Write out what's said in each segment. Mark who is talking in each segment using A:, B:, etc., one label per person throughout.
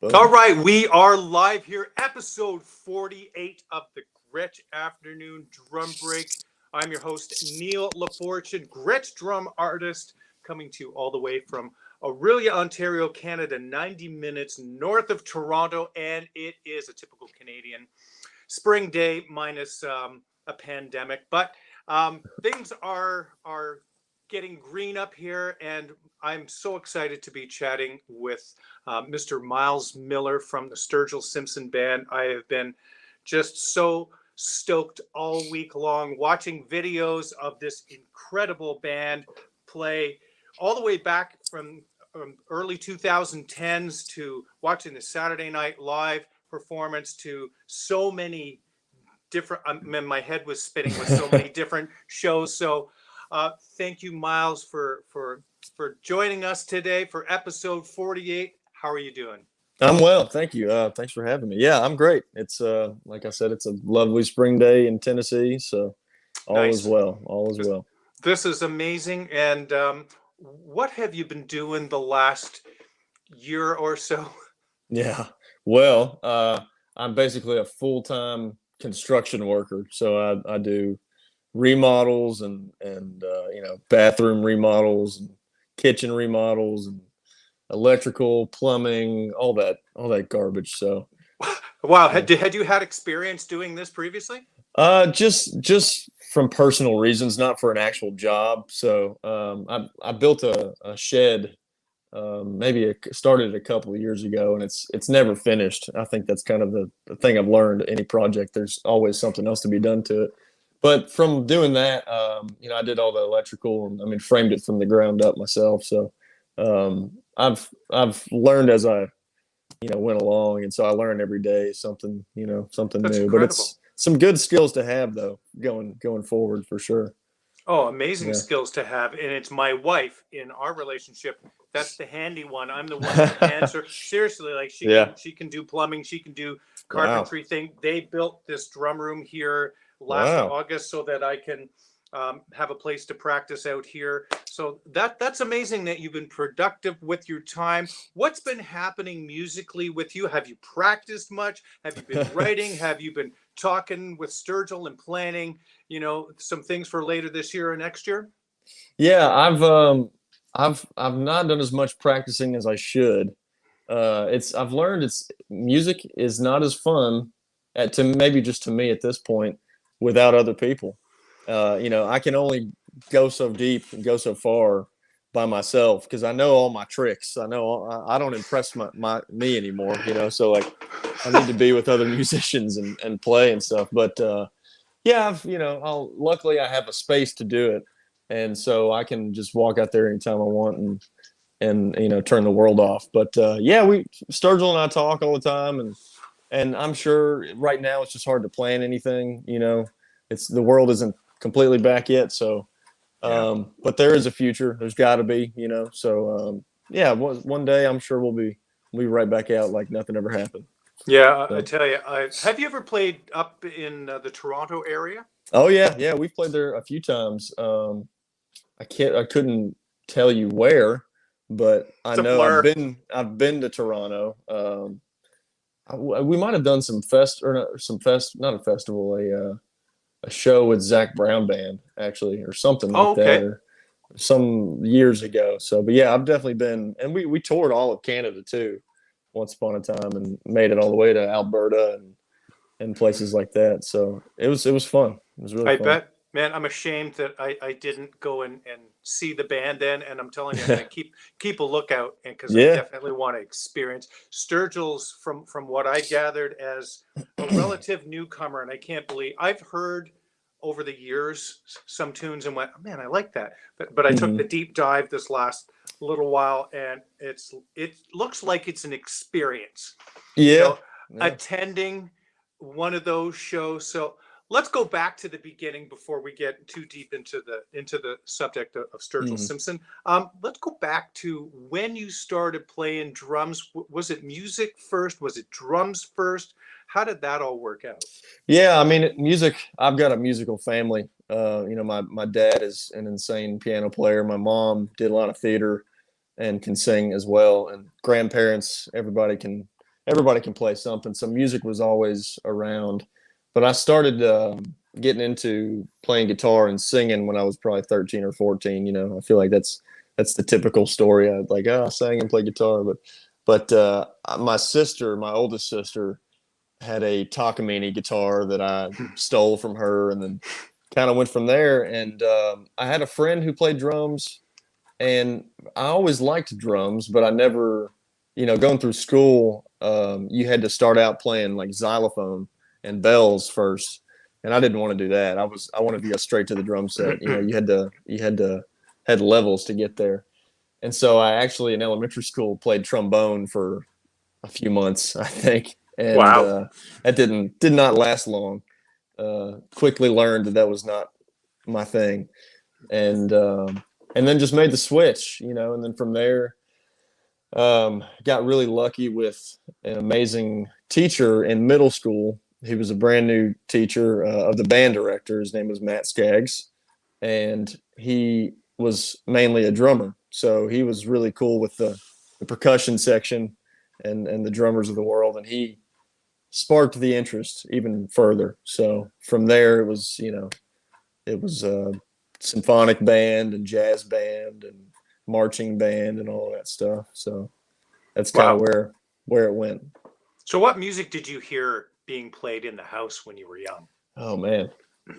A: All
B: Boom.
A: right, we are live here, episode 48 of the Gretsch Afternoon Drum Break. I'm your host, Neil LaFortune, Gretsch Drum artist, coming to you all the way from Orillia, Ontario, Canada, 90 minutes north of Toronto, and it is a typical Canadian spring day minus a pandemic. But things are getting green up here, and I'm so excited to be chatting with Mr. Miles Miller from the Sturgill Simpson band. I have been just so stoked all week long watching videos of this incredible band play all the way back from early 2010s to watching the Saturday Night Live performance to so many different my head was spinning with so many different shows. So thank you, Miles, for joining us today for episode 48. How are you doing?
B: I'm well, thank you. Thanks for having me. Yeah, I'm great. It's like I said, it's a lovely spring day in Tennessee, so all is
A: Nice.
B: well. All is well.
A: This is amazing. And what have you been doing the last year or so?
B: Yeah. Well, I'm basically a full-time construction worker, so I do remodels and bathroom remodels and kitchen remodels and electrical, plumbing, all that garbage. So
A: Wow.
B: yeah.
A: Had you had experience doing this previously?
B: Just from personal reasons, not for an actual job. So I built a shed. Maybe it started a couple of years ago, and it's never finished. I think that's kind of the thing I've learned. Any project, there's always something else to be done to it. But from doing that, I did all the electrical, and I mean, framed it from the ground up myself. So I've learned as I went along, and so I learn every day something
A: That's
B: new. But
A: incredible.
B: it's some good skills to have though, going forward for sure.
A: Oh, amazing
B: Yeah.
A: skills to have. And it's my wife in our relationship. That's the handy one. I'm the one that answer. Seriously, like
B: Yeah.
A: she can do plumbing, she can do
B: Wow.
A: carpentry thing. They built this drum room here last
B: Wow.
A: August so that I can have a place to practice out here. So that's amazing that you've been productive with your time. What's been happening musically with you? Have you practiced much? Have you been writing? Have you been talking with Sturgill and planning, some things for later this year or next year?
B: Yeah, I've not done as much practicing as I should. I've learned it's music is not as fun to maybe just to me at this point without other people. I can only go so deep and go so far by myself because I know all my tricks. I don't impress me anymore. So like I need to be with other musicians and play and stuff. But yeah, luckily I have a space to do it, and so I can just walk out there anytime I want and turn the world off. But yeah, we Sturgill and I talk all the time, and I'm sure right now it's just hard to plan anything. It's the world isn't completely back yet, so
A: Yeah.
B: but there is a future. There's got to be. So yeah, one day I'm sure we'll be right back out like nothing ever happened.
A: Yeah, I
B: So.
A: tell you, have you ever played up in the Toronto area?
B: Oh yeah, we've played there a few times. I couldn't tell you where, but I
A: It's a
B: know I've
A: blur.
B: been to Toronto. We might have done some fest or not a festival, a show with Zach Brown band actually, or something
A: Oh,
B: like that,
A: okay.
B: or some years ago. So, but yeah, I've definitely been, and we toured all of Canada too, once upon a time, and made it all the way to Alberta and places like that. So it was fun. It was really
A: I
B: fun.
A: bet, man, I'm ashamed that I didn't go and see the band then. And I'm telling you, I'm going to keep a lookout, and because I
B: Yeah.
A: definitely want to experience Sturgill's from what I gathered as a relative newcomer. And I can't believe I've heard over the years some tunes and went, oh, man, I like that. But I took the
B: Hmm.
A: deep dive this last little while, and it looks like it's an experience, you
B: Yeah.
A: know,
B: Yeah.
A: attending one of those shows. So let's go back to the beginning before we get too deep into the subject of Sturgill
B: Hmm.
A: Simpson. Let's go back to when you started playing drums. Was it music first? Was it drums first? How did that all work out?
B: Yeah, I mean, music. I've got a musical family. My dad is an insane piano player. My mom did a lot of theater and can sing as well. And grandparents, everybody can. everybody can play something. So music was always around. But I started getting into playing guitar and singing when I was probably 13 or 14. You know, I feel like that's the typical story. I like, I sang and played guitar, but my sister, my oldest sister, had a Takamine guitar that I stole from her, and then kind of went from there. And I had a friend who played drums, and I always liked drums, but I never, you know, going through school, you had to start out playing like xylophone and bells first, and I didn't want to do that. I wanted to go straight to the drum set. You know, had levels to get there. And so I actually in elementary school played trombone for a few months, I think, and
A: Wow.
B: that did not last long. Quickly learned that was not my thing, and then just made the switch, you know. And then from there, got really lucky with an amazing teacher in middle school. He was a brand new teacher of the band director. His name was Matt Skaggs, and he was mainly a drummer. So he was really cool with the percussion section and the drummers of the world. And he sparked the interest even further. So from there, it was a symphonic band and jazz band and marching band and all that stuff. So that's kind of
A: Wow.
B: where it went.
A: So what music did you hear being played in the house when you were young?
B: Oh man,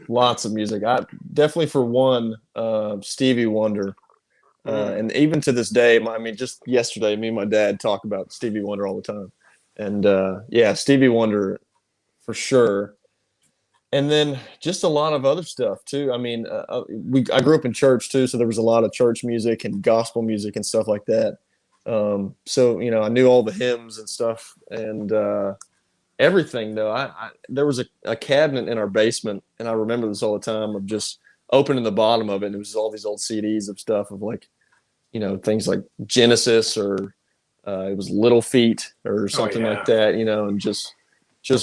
B: lots of music. I definitely, for one, Stevie Wonder. And even to this day, I mean, just yesterday, me and my dad talk about Stevie Wonder all the time. And yeah, Stevie Wonder for sure. And then just a lot of other stuff too. I mean, I grew up in church too, so there was a lot of church music and gospel music and stuff like that. So you know, I knew all the hymns and stuff, and everything though. There was a cabinet in our basement, and I remember this all the time, of just opening the bottom of it, and it was all these old CDs of stuff of like, you know, things like Genesis, or it was Little Feat or
A: Oh
B: something like
A: yeah.
B: that, you know, and just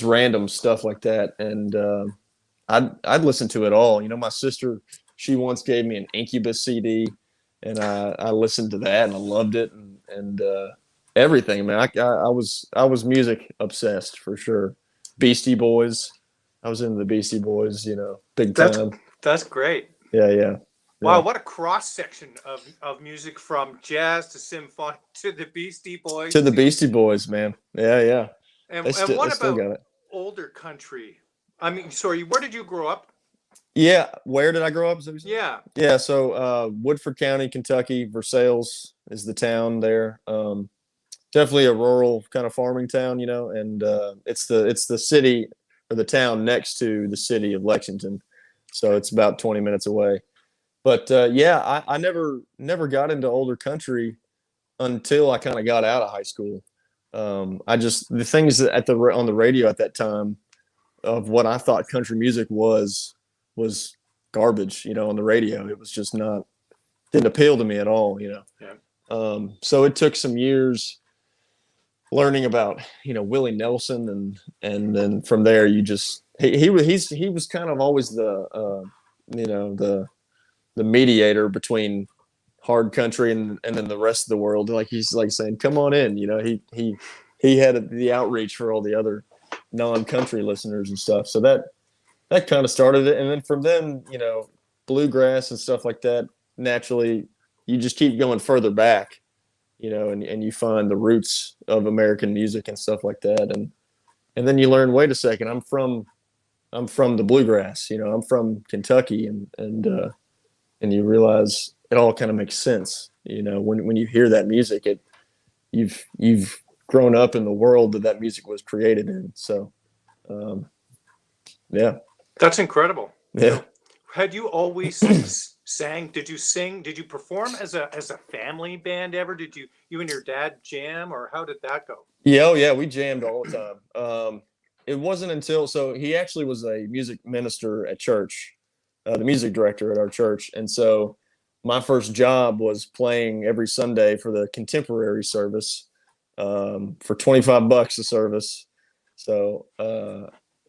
B: random stuff like that. And I'd listen to it all. You know, my sister, she once gave me an Incubus CD, and I listened to that and I loved it, and everything, man. I was music obsessed for sure. Beastie Boys, I was into the Beastie Boys, you know, big
A: That's
B: time.
A: that's great.
B: Yeah.
A: Wow,
B: Yeah.
A: what a cross section of music, from jazz to symphonic to the Beastie
B: To
A: Boys
B: the
A: to
B: Beastie Boys, man. Yeah.
A: and
B: They
A: what
B: still
A: about
B: got it.
A: older country? I mean, sorry, where did you grow up?
B: Yeah. Where did I grow up? Is that what you said?
A: Yeah.
B: Yeah. So Woodford County, Kentucky. Versailles is the town there. Definitely a rural kind of farming town, you know, and it's the city or the town next to the city of Lexington, so it's about 20 minutes away. But yeah, I never got into older country until I kind of got out of high school. I just, the things that on the radio at that time of what I thought country music was garbage. You know, on the radio, it was just not, didn't appeal to me at all. You know,
A: Yeah.
B: so it took some years learning about, you know, Willie Nelson, and then from there you just, he was kind of always the you know, the mediator between hard country and then the rest of the world. Like, he's like saying, come on in, you know. He had the outreach for all the other non-country listeners and stuff. So that kind of started it. And then from then, you know, bluegrass and stuff like that, naturally you just keep going further back, you know, and you find the roots of American music and stuff like that. And then you learn, wait a second, I'm from the bluegrass, you know, I'm from Kentucky, and you realize it all kind of makes sense, you know, when you hear that music. You've grown up in the world that music was created in. So yeah.
A: That's incredible.
B: Yeah.
A: Had you always sang? Did you sing? Did you perform as a family band ever? Did you and your dad jam, or how did that go?
B: Yeah, oh yeah, we jammed all the time. It wasn't until, so he actually was a music minister at church, the music director at our church, and so my first job was playing every Sunday for the contemporary service, for $25 a service. So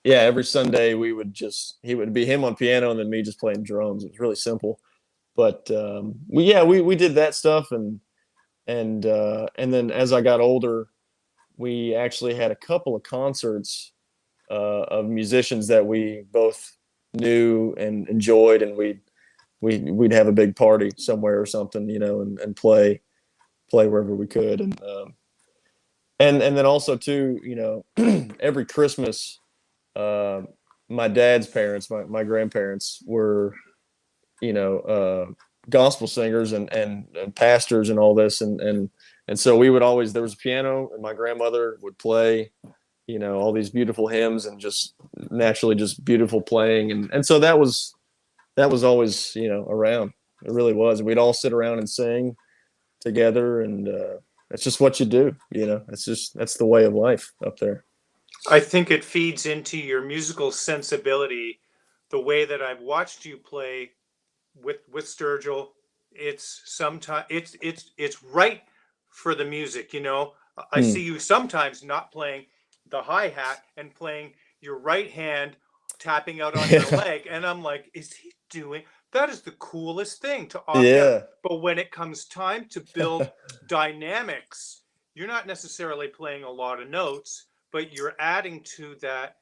B: yeah, every Sunday he would be him on piano and then me just playing drums. It was really simple, but we did that stuff, and then as I got older, we actually had a couple of concerts of musicians that we both knew and enjoyed, and we'd have a big party somewhere or something, and play wherever we could, and then also too, every Christmas, uh, my dad's parents, my grandparents were, gospel singers and pastors and all this, and so we would always, there was a piano and my grandmother would play, all these beautiful hymns and just naturally just beautiful playing, and so that was always, around. It really was. We'd all sit around and sing together, and that's just what you do. That's the way of life up there.
A: I think it feeds into your musical sensibility, the way that I've watched you play with Sturgill. It's sometimes it's right for the music. I see you sometimes not playing the hi-hat and playing your right hand tapping out on your leg, and I'm like, is he doing that? Is the coolest thing to opt out. But when it comes time to build dynamics, you're not necessarily playing a lot of notes, but you're adding to that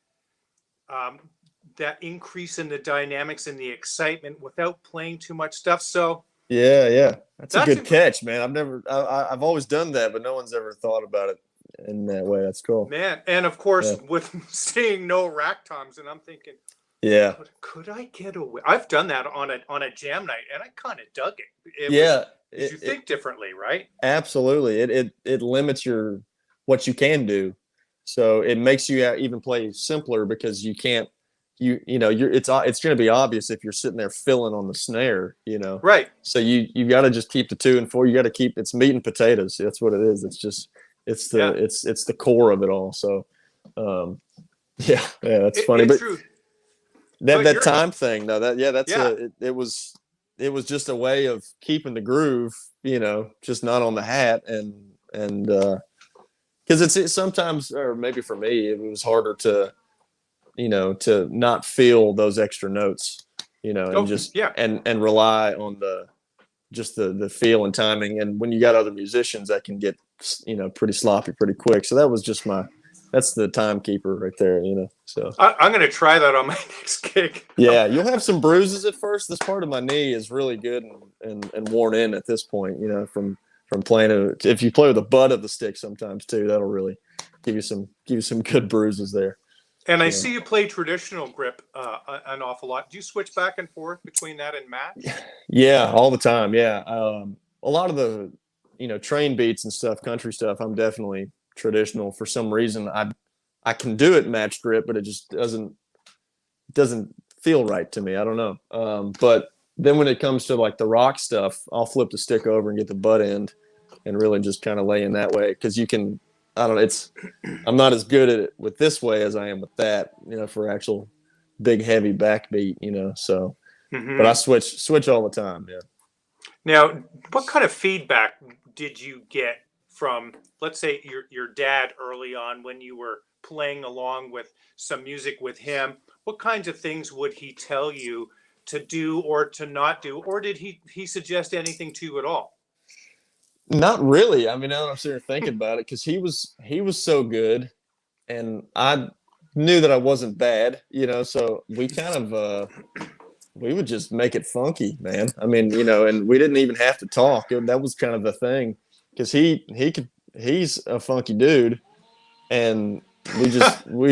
A: that increase in the dynamics and the excitement without playing too much stuff. So
B: yeah, that's a good catch, man. I've always done that, but no one's ever thought about it in that way. That's cool,
A: man. And of course, with seeing no rack toms, and I'm thinking, could I get away? I've done that on a jam night, and I kind of dug it. You think differently, right?
B: Absolutely. It limits what you can do, so it makes you even play simpler, because you can't. It's going to be obvious if you're sitting there filling on the snare,
A: Right.
B: So you got to just keep the 2 and 4. You got to keep, it's meat and potatoes. That's what it is. It's the core of it all. So, that's funny. But
A: true.
B: That time thing, though, it was just a way of keeping the groove, just not on the hat, and because it's sometimes, or maybe for me, it was harder to not feel those extra notes, and rely on the feel and timing. And when you got other musicians, that can get, pretty sloppy pretty quick. So that was just that's the timekeeper right there, so.
A: I'm going to try that on my next gig.
B: Yeah. You'll have some bruises at first. This part of my knee is really good and worn in at this point, from playing if you play with the butt of the stick sometimes too, that'll really give you some good bruises there.
A: And I see you play traditional grip an awful lot. Do you switch back and forth between that and match?
B: Yeah, all the time. Yeah. A lot of the, train beats and stuff, country stuff, I'm definitely traditional. For some reason, I can do it match grip, but it just doesn't feel right to me. I don't know. But then when it comes to like the rock stuff, I'll flip the stick over and get the butt end and really just kind of lay in that way. Because you can, I don't know, I'm not as good at it with this way as I am with that, for actual big, heavy backbeat, so, but I switch all the time. Yeah.
A: Now, what kind of feedback did you get from, let's say, your dad early on when you were playing along with some music with him? What kinds of things would he tell you to do or to not do? Or did he suggest anything to you at all?
B: Not really. I mean, now that I'm sitting here thinking about it, because he was so good, and I knew that I wasn't bad, so we kind of we would just make it funky, man. I mean, and we didn't even have to talk. That was kind of the thing, because he's a funky dude, and we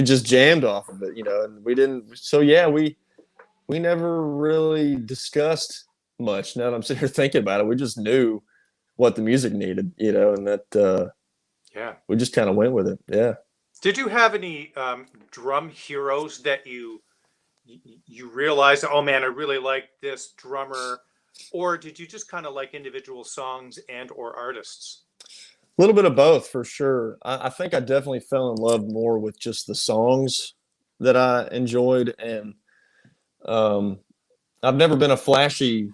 B: just jammed off of it, and we didn't. So yeah, we never really discussed much. Now that I'm sitting here thinking about it, we just knew what the music needed, and that we just kind of went with it. Yeah.
A: Did you have any drum heroes that you realized, oh man, I really like this drummer, or did you just kind of like individual songs and or artists?
B: A little bit of both, for sure. I think I definitely fell in love more with just the songs that I enjoyed, and I've never been a flashy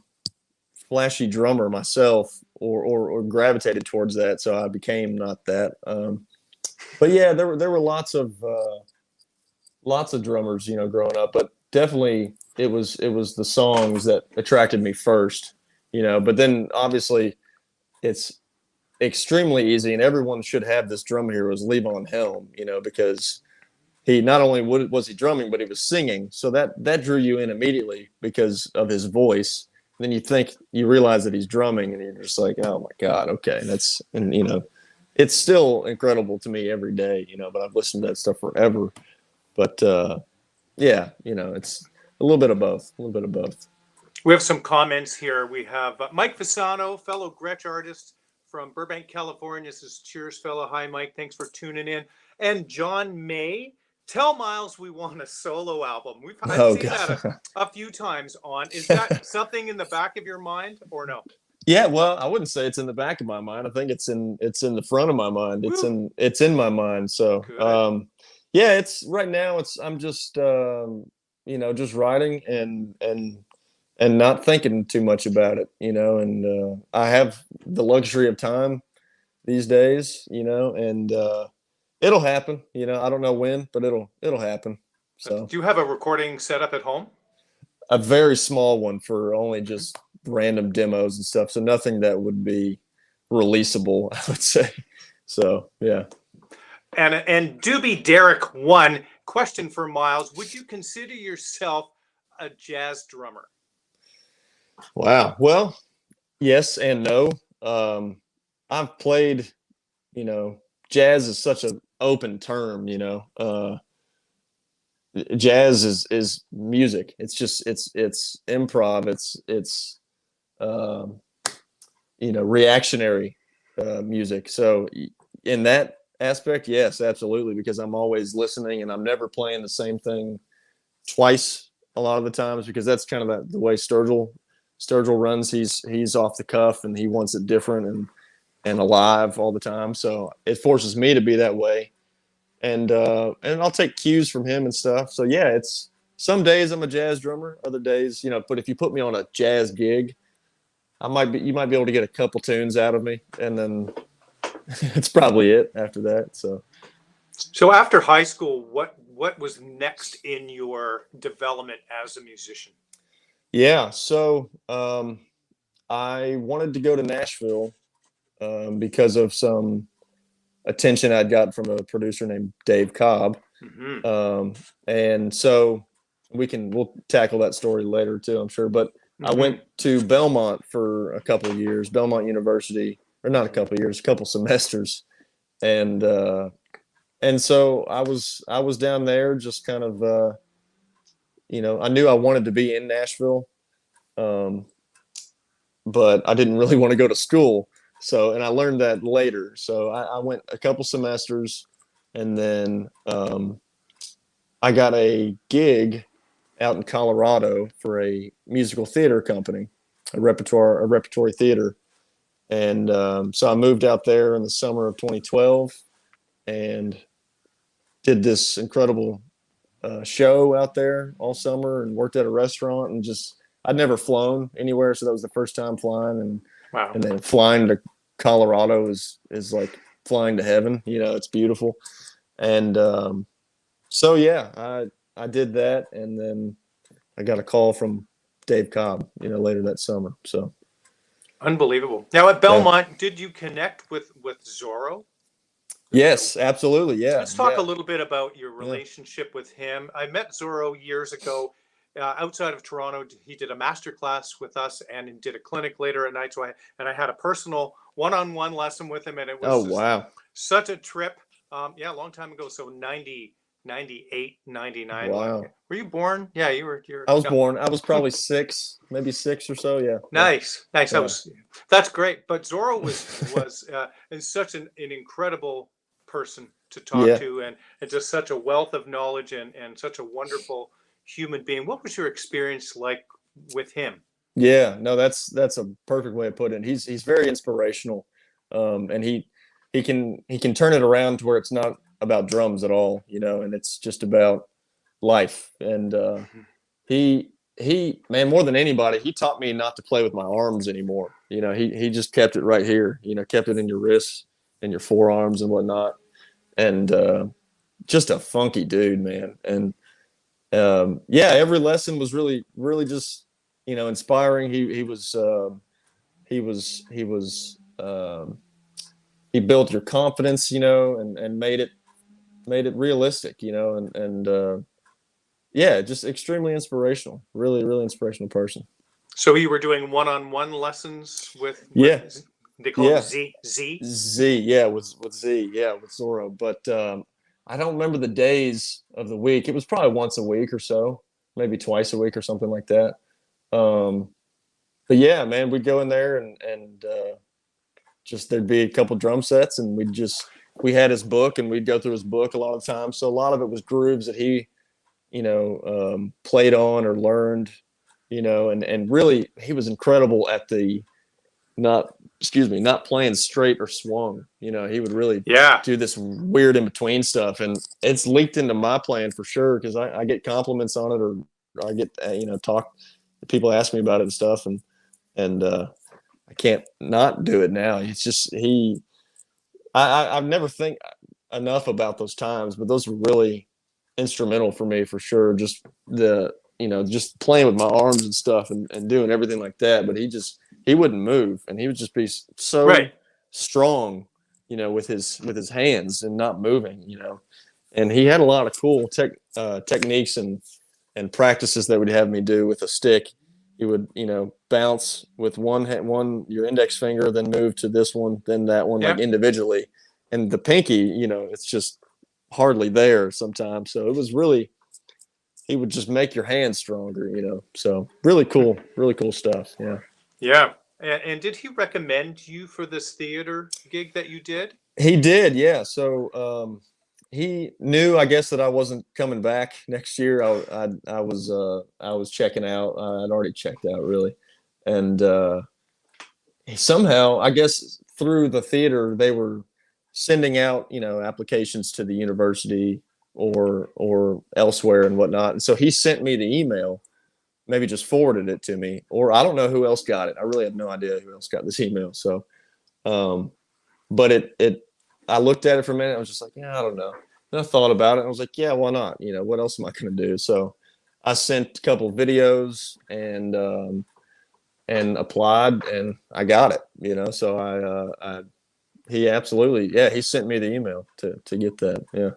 B: drummer myself, or gravitated towards that, so I became not that. But yeah, there were lots of drummers, growing up, but definitely it was the songs that attracted me first, but then obviously it's extremely easy, and everyone should have this drum hero is Levon Helm, you know, because he not only was he drumming, but he was singing. So that drew you in immediately because of his voice. Then you realize that he's drumming, and you're just like, oh my God, okay, and you know, it's still incredible to me every day, you know. But I've listened to that stuff forever. But yeah, you know, it's a little bit of both, a little bit of both.
A: We have some comments here. We have Mike Fasano, fellow Gretsch artist from Burbank, California. This is cheers, fellow. Hi, Mike. Thanks for tuning in. And John May, tell Miles we want a solo album. I've seen that a few times on. Is that something in the back of your mind or no?
B: Yeah, well, I wouldn't say it's in the back of my mind. I think it's in the front of my mind. It's in my mind. So yeah, it's right now I'm just you know, just writing and not thinking too much about it, you know, and I have the luxury of time these days, you know, and it'll happen, you know. I don't know when, but it'll happen. So
A: do you have a recording set up at home?
B: A very small one for only just random demos and stuff. So nothing that would be releasable, I would say. So yeah.
A: And Doobie Derek 1, question for Miles. Would you consider yourself a jazz drummer?
B: Wow. Well, yes and no. I've played, you know, jazz is such an open term, you know. Jazz is music. It's just it's improv. It's you know, reactionary music. So in that aspect, yes, absolutely, because I'm always listening and I'm never playing the same thing twice a lot of the times, because that's kind of the way Sturgill runs. He's off the cuff and he wants it different and alive all the time. So it forces me to be that way. And I'll take cues from him and stuff. So yeah, it's some days I'm a jazz drummer, other days, you know, but if you put me on a jazz gig, you might be able to get a couple tunes out of me, and then it's probably it after that. So
A: after high school, what was next in your development as a musician?
B: Yeah, so I wanted to go to Nashville because of some attention I'd gotten from a producer named Dave Cobb. Mm-hmm. And so we'll tackle that story later too, I'm sure. But I went to Belmont for a couple of years, Belmont University, or not a couple of years, a couple semesters. And so I was down there just kind of, you know, I knew I wanted to be in Nashville, but I didn't really want to go to school. So, and I learned that later. So I went a couple semesters, and then I got a gig out in Colorado for a musical theater company, a repertory theater. And so I moved out there in the summer of 2012 and did this incredible show out there all summer, and worked at a restaurant, and I'd never flown anywhere. So that was the first time flying, and wow. And then flying to Colorado is like flying to heaven, you know, it's beautiful. And so yeah, I did that, and then I got a call from Dave Cobb, you know, later that summer. So
A: unbelievable. Now at Belmont, did you connect with Zoro?
B: Yes, absolutely. Yeah.
A: Let's talk a little bit about your relationship with him. I met Zoro years ago outside of Toronto. He did a master class with us and did a clinic later at night. So I had a personal one-on-one lesson with him, and it was such a trip. Yeah, a long time ago. So 98, 99.
B: Wow.
A: Were you born? Yeah, you were.
B: I was born. I was probably maybe six or so. Yeah.
A: Nice. Yeah. That's great. But Zoro was such an incredible person to talk to, and just such a wealth of knowledge and such a wonderful human being. What was your experience like with him?
B: Yeah, no, that's a perfect way to put it. He's very inspirational, and he can turn it around to where it's not about drums at all, you know, and it's just about life. And he man, more than anybody, he taught me not to play with my arms anymore. You know, he just kept it right here, you know, kept it in your wrists and your forearms and whatnot. And just a funky dude, man. And yeah, every lesson was really, really just, you know, inspiring. He was he built your confidence, and made it realistic, and yeah, just extremely inspirational. Really, really inspirational person.
A: So you were doing one-on-one lessons
B: Yeah,
A: with they call him
B: yeah.
A: Z.
B: Yeah, with Z, yeah, with Zoro. But I don't remember the days of the week. It was probably once a week or so, maybe twice a week or something like that. Um, but yeah, man, we'd go in there and just there'd be a couple drum sets, and we had his book, and we'd go through his book a lot of times. So a lot of it was grooves that he, played on or learned, and really he was incredible at the not not playing straight or swung. He would really
A: Yeah.
B: do this weird in between stuff, and it's leaked into my playing for sure because I get compliments on it, or I get talk. People ask me about it and stuff, and I can't not do it now. It's just he. I've never think enough about those times, but those were really instrumental for me for sure. Just just playing with my arms and stuff and doing everything like that. But he wouldn't move, and he would just be so
A: Right.
B: strong, with his hands and not moving, And he had a lot of cool techniques and practices that would have me do with a stick. He would, bounce with your index finger, then move to this one, then that one, like
A: Yeah.
B: individually. And the pinky, it's just hardly there sometimes. So it was really, he would just make your hands stronger, So really cool stuff. Yeah.
A: Yeah. And did he recommend you for this theater gig that you did?
B: He did, yeah. So he knew, I guess, that I wasn't coming back next year. I was checking out. I'd already checked out, really, and somehow, I guess, through the theater, they were sending out, applications to the university or elsewhere and whatnot. And so he sent me the email, maybe just forwarded it to me, or I don't know who else got it. I really have no idea who else got this email. So, but I looked at it for a minute. I was just like, yeah, I don't know. And I thought about it. I was like, yeah, why not? What else am I going to do? So I sent a couple of videos and applied, and I got it. So he absolutely, yeah, he sent me the email to get that. Yeah.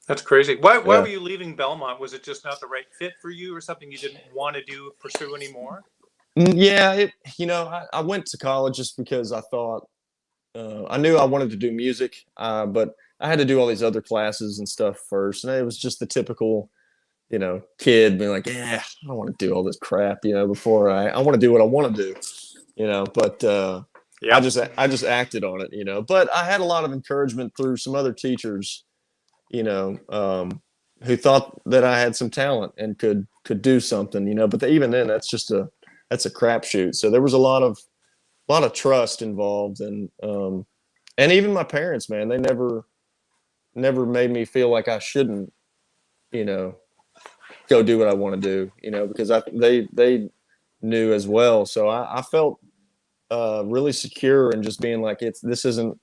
A: That's crazy. Why
B: Yeah.
A: were you leaving Belmont? Was it just not the right fit for you, or something you didn't want to pursue anymore?
B: Yeah. I went to college just because I thought, I knew I wanted to do music, but I had to do all these other classes and stuff first. And it was just the typical, kid being like, yeah, I don't want to do all this crap, before I want to do what I want to do, but
A: Yeah.
B: I just acted on it, but I had a lot of encouragement through some other teachers, who thought that I had some talent and could do something, but even then that's a crapshoot. So there was a lot of trust involved, and even my parents, man, they never made me feel like I shouldn't, go do what I want to do, because they knew as well. So I felt really secure in just being like, this isn't,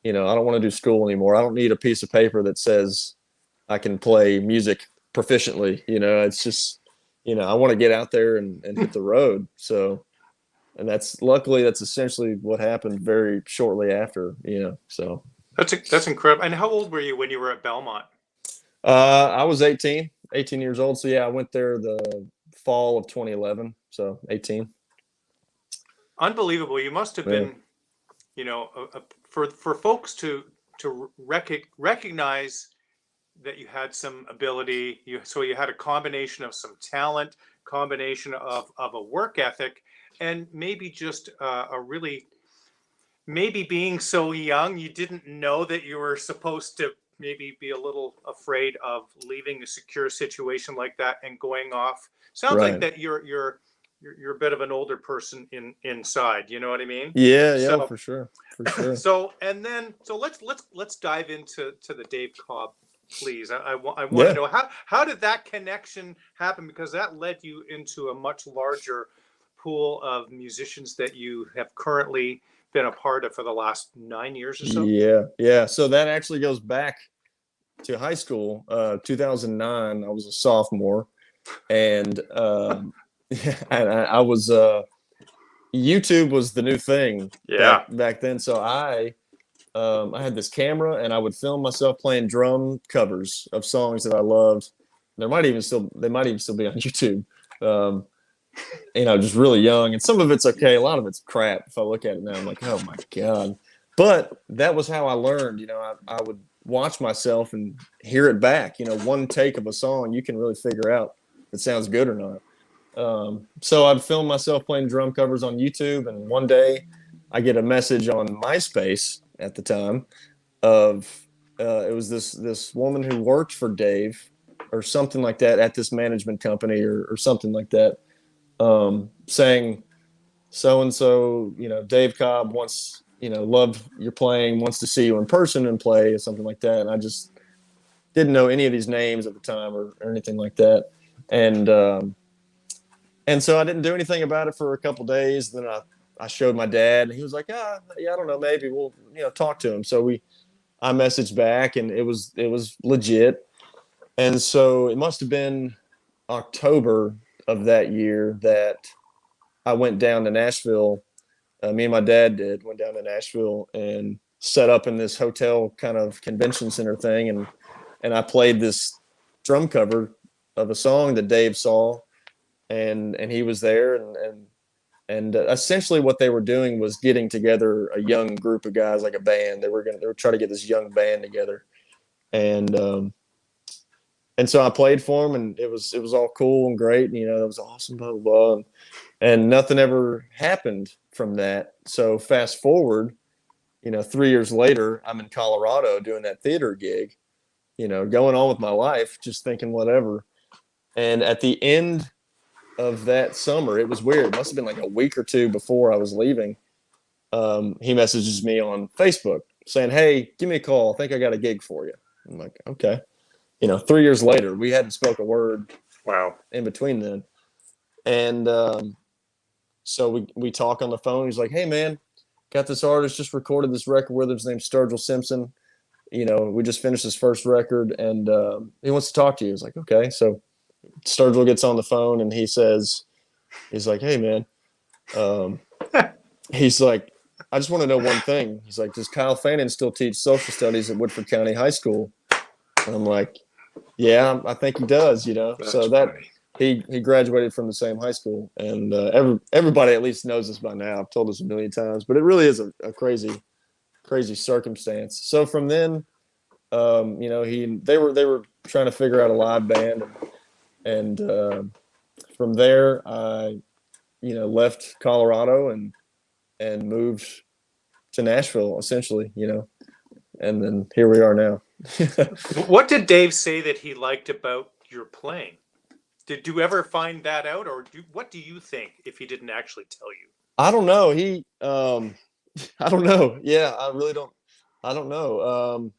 B: I don't want to do school anymore. I don't need a piece of paper that says I can play music proficiently. It's just, I want to get out there and hit the road. So, and luckily that's essentially what happened very shortly after, so.
A: That's incredible. And how old were you when you were at Belmont?
B: I was 18 years old. So yeah, I went there the fall of 2011. So 18.
A: Unbelievable. You must have
B: Yeah.
A: been, for folks to recognize that you had some ability. So you had a combination of some talent, combination of a work ethic, and maybe just a really, maybe being so young, you didn't know that you were supposed to maybe be a little afraid of leaving a secure situation like that and going off. Sounds like
B: Right.
A: that you're a bit of an older person inside. You know what I mean?
B: Yeah. Yeah.
A: So
B: For sure. For sure.
A: so let's dive into the Dave Cobb, please. I want to
B: Yeah.
A: know how did that connection happen, because that led you into a much larger pool of musicians that you have currently been a part of for the last 9 years or so.
B: Yeah. Yeah. So that actually goes back to high school, 2009. I was a sophomore, and and I was YouTube was the new thing
A: Yeah.
B: back then. So I I had this camera, and I would film myself playing drum covers of songs that I loved. They might even still be on YouTube. Um, just really young, and some of it's okay. A lot of it's crap. If I look at it now, I'm like, oh my god. But that was how I learned. I would watch myself and hear it back. One take of a song, you can really figure out if it sounds good or not. So I'd film myself playing drum covers on YouTube, and one day I get a message on MySpace at the time of it was this woman who worked for Dave or something like that at this management company or something like that, saying so and so, Dave Cobb wants, loved your playing, wants to see you in person and play or something like that. And I just didn't know any of these names at the time or anything like that. And so I didn't do anything about it for a couple of days. Then I showed my dad, and he was like, yeah, I don't know, maybe we'll, talk to him. So I messaged back, and it was legit. And so it must have been October of that year that I went down to Nashville. Me and my dad went down to Nashville and set up in this hotel kind of convention center thing. And I played this drum cover of a song that Dave saw, and he was there, and essentially what they were doing was getting together a young group of guys, like a band. They were trying to get this young band together, and so I played for them, and it was all cool and great, and it was awesome, blah blah blah, and nothing ever happened from that. So fast forward, 3 years later, I'm in Colorado doing that theater gig, going on with my life, just thinking whatever. And at the end of that summer, it was weird. It must have been like a week or two before I was leaving. He messages me on Facebook saying, hey, give me a call. I think I got a gig for you. I'm like, okay. 3 years later, we hadn't spoke a word.
A: Wow.
B: In between then. And so we talk on the phone. He's like, hey, man, got this artist, just recorded this record with him. His name's Sturgill Simpson. We just finished his first record, and he wants to talk to you. I was like, okay. So Sturgill gets on the phone, and he's like, hey, man. He's like, I just want to know one thing. He's like, does Kyle Fannin still teach social studies at Woodford County High School? And I'm like, yeah, I think he does,
A: That's
B: so that
A: funny.
B: he graduated from the same high school, and everybody at least knows this by now. I've told this a million times, but it really is a crazy circumstance. So from then, they were trying to figure out a live band, and from there, I left Colorado and moved to Nashville, essentially, and then here we are now.
A: What did Dave say that he liked about your playing? Did you ever find that out, or what do you think if he didn't actually tell you?
B: I don't know. I don't know. Yeah, I really don't. I don't know.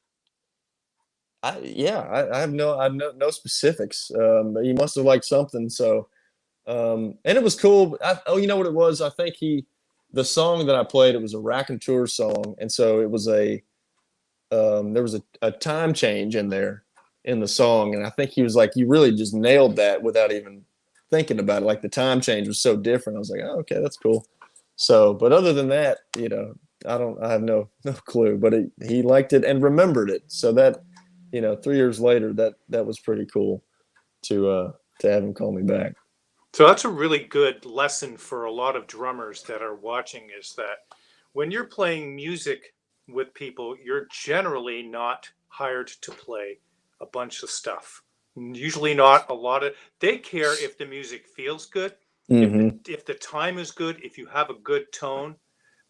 B: I have no specifics. But he must have liked something. So, and it was cool. You know what it was? I think the song that I played, it was a raconteur song, and so it was there was a time change in there in the song, and I think he was like, you really just nailed that without even thinking about it. Like the time change was so different. I was like, oh, okay, that's cool. So, but other than that, I have no clue, but he liked it and remembered it. So that, 3 years later, that was pretty cool to have him call me back.
A: So that's a really good lesson for a lot of drummers that are watching, is that when you're playing music with people, you're generally not hired to play a bunch of stuff. Usually not a lot of, they care if the music feels good, if the time is good, if you have a good tone.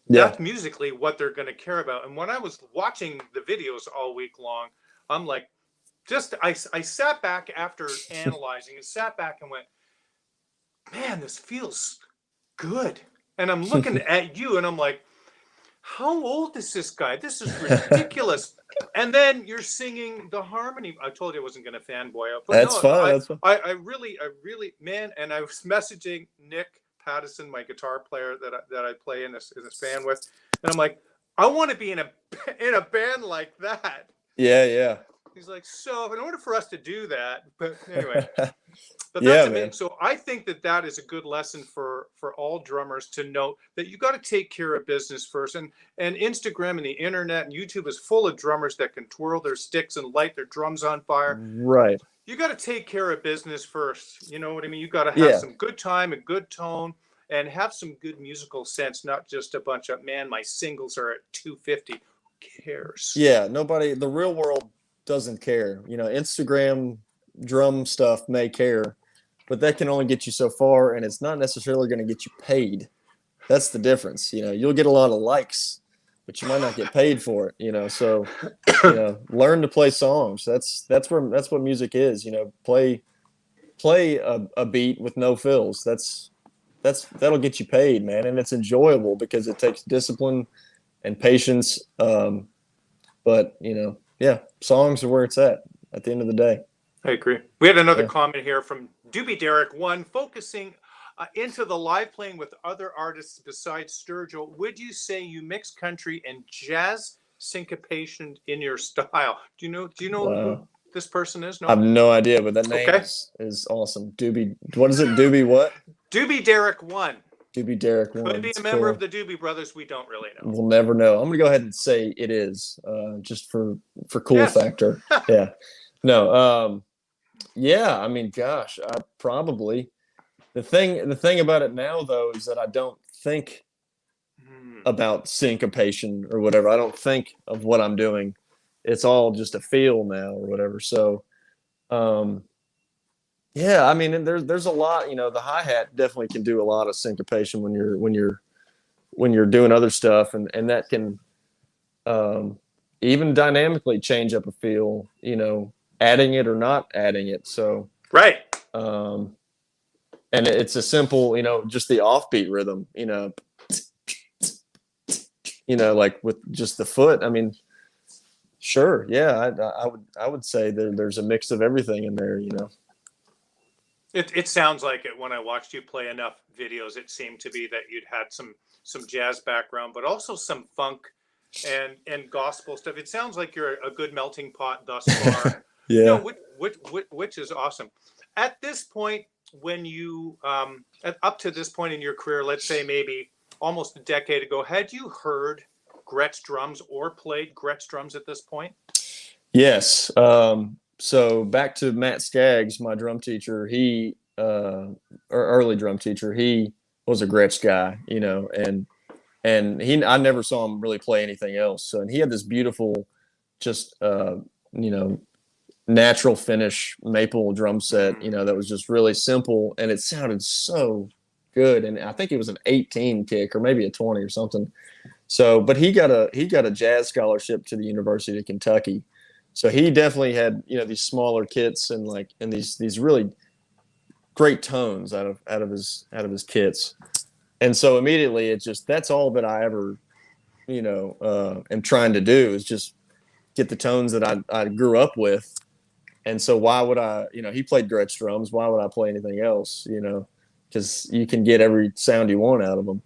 B: Yeah.
A: That's musically what they're going to care about. And when I was watching the videos all week long, I'm like, I sat back after analyzing and sat back and went, man, this feels good. And I'm looking at you and I'm like, how old is this guy? This is ridiculous. And then you're singing the harmony. I told you I wasn't going to fanboy out. But
B: That's fine. That's fine.
A: I really, man, and I was messaging Nick Pattison, my guitar player that I play in this band with. And I'm like, I want to be in a band like that.
B: Yeah, yeah.
A: He's like, so in order for us to do that, but anyway, but
B: Yeah,
A: that's amazing.
B: man.
A: So I think that that is a good lesson for all drummers to know that you got to take care of business first. And Instagram and the internet and YouTube is full of drummers that can twirl their sticks and light their drums on fire.
B: Right.
A: You got to take care of business first. You know what I mean? You got to have
B: Yeah.
A: some good time, a good tone, and have some good musical sense, not just a bunch of, man, my singles are at 250. Who cares?
B: Yeah. Nobody, the real world doesn't care. You know, Instagram drum stuff may care, but that can only get you so far, and it's not necessarily going to get you paid. That's the difference. You know, you'll get a lot of likes, but you might not get paid for it. You know, so learn to play songs. That's what music is. You know, play a beat with no fills. That'll get you paid, man, and it's enjoyable because it takes discipline and patience. But yeah, songs are where it's at the end of the day.
A: I agree. We had another comment here from Doobie Derek One, focusing into the live playing with other artists besides Sturgill. Would you say you mix country and jazz syncopation in your style? Do you know who this person is? No?
B: I have no idea, but that name is awesome. Doobie, what is it? Doobie what?
A: Doobie Derek One.
B: Doobie Derek One.
A: Could be a member of the Doobie Brothers. We don't really know.
B: We'll never know. I'm gonna go ahead and say it is, just for cool factor. Yeah. No. Yeah. I mean, gosh, I probably. The thing about it now, though, is that I don't think about syncopation or whatever. I don't think of what I'm doing. It's all just a feel now or whatever. So, yeah, I mean, there's a lot. The hi-hat definitely can do a lot of syncopation when you're doing other stuff, and that can even dynamically change up a feel. Adding it or not adding it. So
A: right.
B: And it's a simple, just the offbeat rhythm, like with just the foot. I mean, sure, yeah, I would say there's a mix of everything in there.
A: It sounds like it when I watched you play enough videos. It seemed to be that you'd had some jazz background, but also some funk and gospel stuff. It sounds like you're a good melting pot thus far.
B: Yeah.
A: Which is awesome. At this point, when you up to this point in your career, let's say maybe almost a decade ago, had you heard Gretsch Drums or played Gretsch Drums at this point? Yes.
B: So back to Matt Skaggs, my drum teacher, or early drum teacher, he was a Gretsch guy, and I never saw him really play anything else. So, and he had this beautiful, just, natural finish maple drum set, that was just really simple, and it sounded so good. And I think it was an 18 kick or maybe a 20 or something. So, but he got a jazz scholarship to the University of Kentucky. So he definitely had, these smaller kits and these really great tones out of his kits. And so immediately that's all that I ever, am trying to do is just get the tones that I grew up with. And so why would I, he played Gretsch drums. Why would I play anything else? Because you can get every sound you want out of them,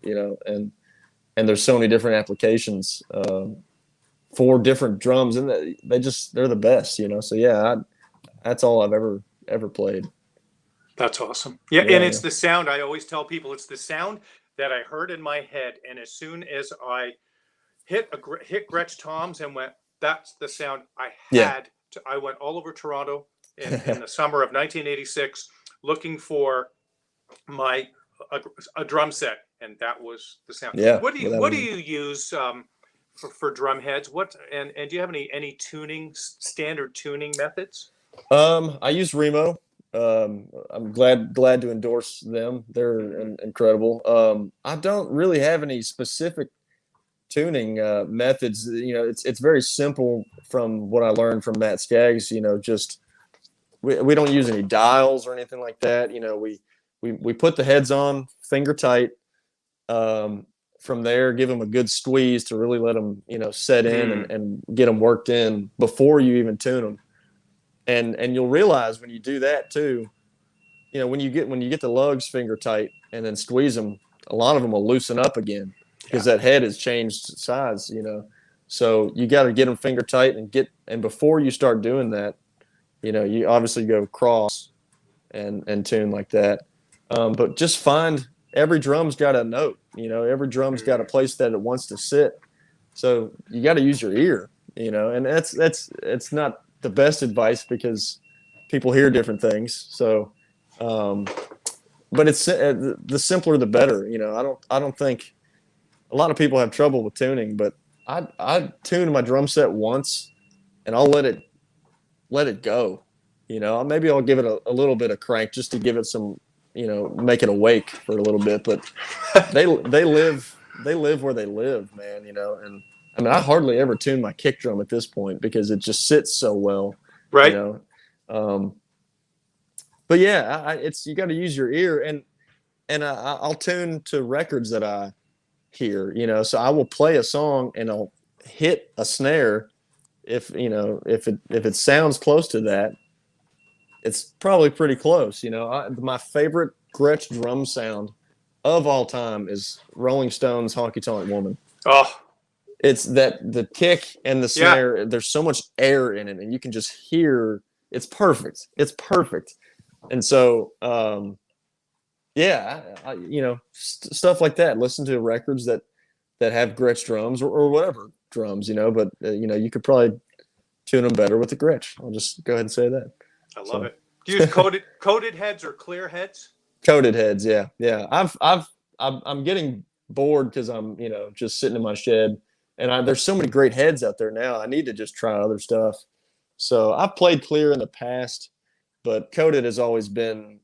B: and there's so many different applications for different drums, and they're the best, So yeah, that's all I've ever played.
A: That's awesome. Yeah, and it's the sound. I always tell people it's the sound that I heard in my head, and as soon as I hit Gretsch toms and went, that's the sound I had. I went all over Toronto in the summer of 1986 looking for a drum set, and that was the sound.
B: Yeah.
A: What do you use for drum heads? And do you have any standard tuning methods?
B: I use Remo. I'm glad to endorse them. They're incredible. I don't really have any specific tuning methods. It's very simple from what I learned from Matt Skaggs. Just we don't use any dials or anything like that. We put the heads on finger tight. From there, give them a good squeeze to really let them set in and get them worked in before you even tune them. And you'll realize when you do that too, when you get the lugs finger tight and then squeeze them, a lot of them will loosen up again because that head has changed size, So you got to get them finger tight and before you start doing that, you obviously go cross and tune like that. But just find every drum's got a note, every drum's got a place that it wants to sit. So you got to use your ear, and it's not the best advice because people hear different things. So, but it's the simpler the better. I don't think a lot of people have trouble with tuning, but I tune my drum set once and I'll let it go. Maybe I'll give it a little bit of crank just to give it some, make it awake for a little bit. But they live where they live, man. And I mean, I hardly ever tune my kick drum at this point because it just sits so well,
A: right?
B: But yeah, it's you got to use your ear, and I'll tune to records that I hear. So I will play a song and I'll hit a snare if it sounds close to that. It's probably pretty close. My favorite Gretsch drum sound of all time is Rolling Stones' Honky Tonk Woman.
A: Oh,
B: it's that the kick and the snare, there's so much air in it and you can just hear it's perfect. And so, stuff like that, listen to records that have Gretsch drums or whatever drums, but you could probably tune them better with the Gretsch. I'll just go ahead and say that.
A: I love it. Do you use coated heads or clear heads?
B: Coated heads. Yeah. I'm getting bored because I'm, just sitting in my shed and there's so many great heads out there now. I need to just try other stuff. So I've played clear in the past, but coated has always been,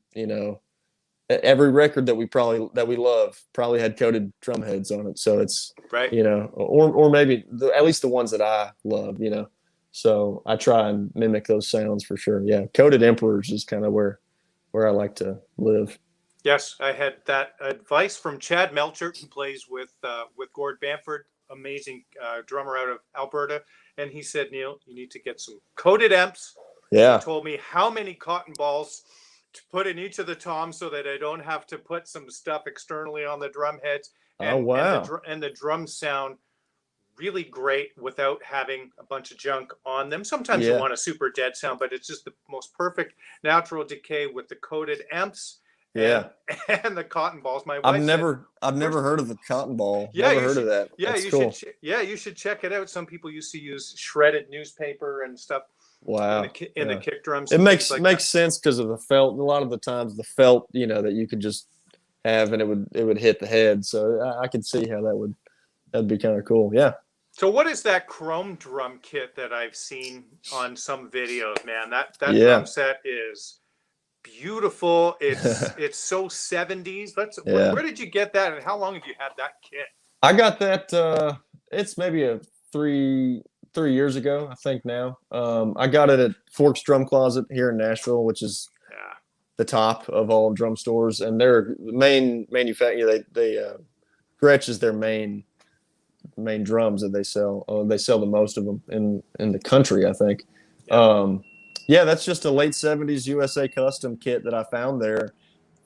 B: every record that we love probably had coated drum heads on it. So it's
A: right.
B: Or maybe at least the ones that I love, So I try and mimic those sounds for sure. Yeah. Coated Emperors is kind of where I like to live.
A: Yes, I had that advice from Chad Melchert, who plays with Gord Bamford, amazing drummer out of Alberta, and he said, Neil, you need to get some coated amps.
B: Yeah.
A: He told me how many cotton balls to put in each of the toms so that I don't have to put some stuff externally on the drum heads. And,
B: oh wow!
A: And the drums sound really great without having a bunch of junk on them. Sometimes you want a super dead sound, but it's just the most perfect natural decay with the coated amps. And the cotton balls. My wife
B: I've never heard of the cotton ball.
A: Yeah,
B: never heard of that.
A: Yeah,
B: That's
A: you
B: cool.
A: should. You should check it out. Some people used to use shredded newspaper and stuff.
B: Wow.
A: In the kick drums.
B: It makes sense because of the felt. A lot of the times the felt, that you could just have and it would hit the head. So I could see how that'd be kind of cool. Yeah.
A: So what is that chrome drum kit that I've seen on some videos, man? That drum set is beautiful. It's so 70s. Where did you get that, and how long have you had that kit?
B: I got that. It's maybe 3 years ago, I think now. I got it at Forks Drum Closet here in Nashville, which is the top of all drum stores, and their main manufacturer. Gretsch is their main drums that they sell. They sell the most of them in the country, I think. That's just a late 70s USA custom kit that I found there.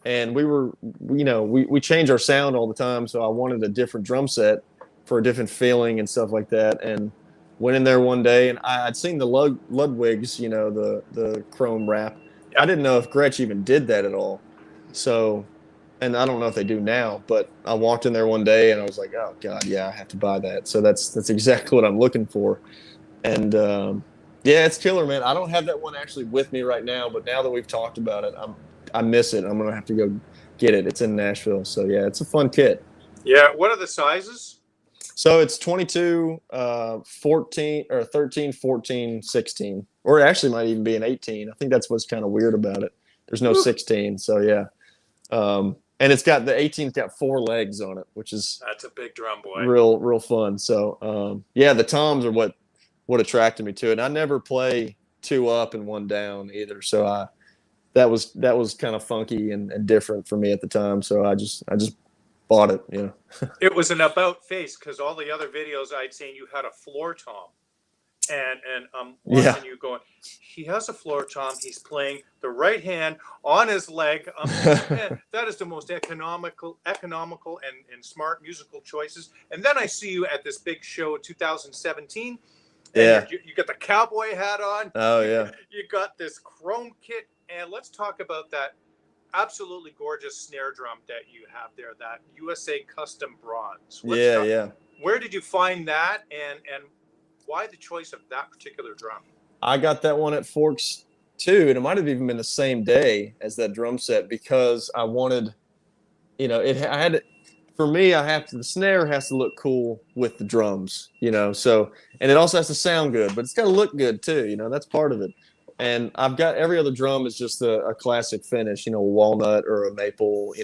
B: And we change our sound all the time. So I wanted a different drum set for a different feeling and stuff like that. And went in there one day and I'd seen the Ludwig's, the chrome wrap. I didn't know if Gretsch even did that at all. So, and I don't know if they do now, but I walked in there one day and I was like, oh God, yeah, I have to buy that. So that's exactly what I'm looking for. And, it's killer, man. I don't have that one actually with me right now, but now that we've talked about it, I miss it. I'm going to have to go get it. It's in Nashville. So yeah, it's a fun kit.
A: Yeah. What are the sizes?
B: So it's 22, 14 or 13, 14, 16, or it actually might even be an 18. I think that's what's kind of weird about it. There's no 16. So yeah. And it's got the 18's got 4 legs on it, which is
A: that's a big drum, boy.
B: Real fun. So, the toms are what attracted me to it. And I never play 2 up and 1 down either. So that was kind of funky and different for me at the time. So I just bought it,
A: It was an about face because all the other videos I'd seen, you had a floor tom. and I'm watching you going, he has a floor tom, he's playing the right hand on his leg. Man, that is the most economical and smart musical choices. And then I see you at this big show in 2017, and you got the cowboy hat on.
B: Oh yeah.
A: You got this chrome kit, and let's talk about that absolutely gorgeous snare drum that you have there, that USA Custom Bronze. Where did you find that, and why the choice of that particular drum?
B: I got that one at Forks too, and it might have even been the same day as that drum set because I wanted, I had, for me, the snare has to look cool with the drums, so, and it also has to sound good, but it's got to look good too, that's part of it. And I've got every other drum is just a classic finish, walnut or a maple,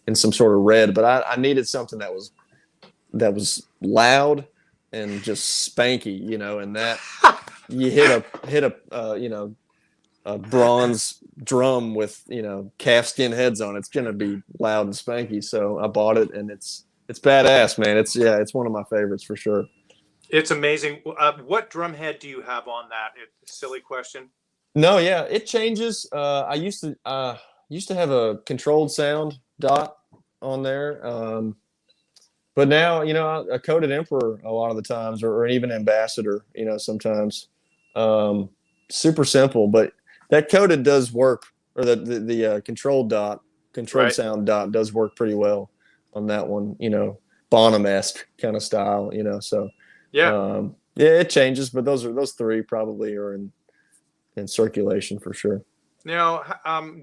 B: in some sort of red, but I needed something that was loud and just spanky, and that you hit a bronze drum with calfskin heads on, it's gonna be loud and spanky. So I bought it, and it's badass, man. It's one of my favorites for sure.
A: It's amazing. What drum head do you have on that? Silly question.
B: No, yeah, it changes. I used to have a controlled sound dot on there. But now, a coated emperor a lot of the times, or even ambassador, sometimes. Super simple, but that coated does work, or the controlled sound dot does work pretty well on that one, Bonham-esque kind of style, so. Yeah, it changes, but those three probably are in circulation for sure.
A: Now,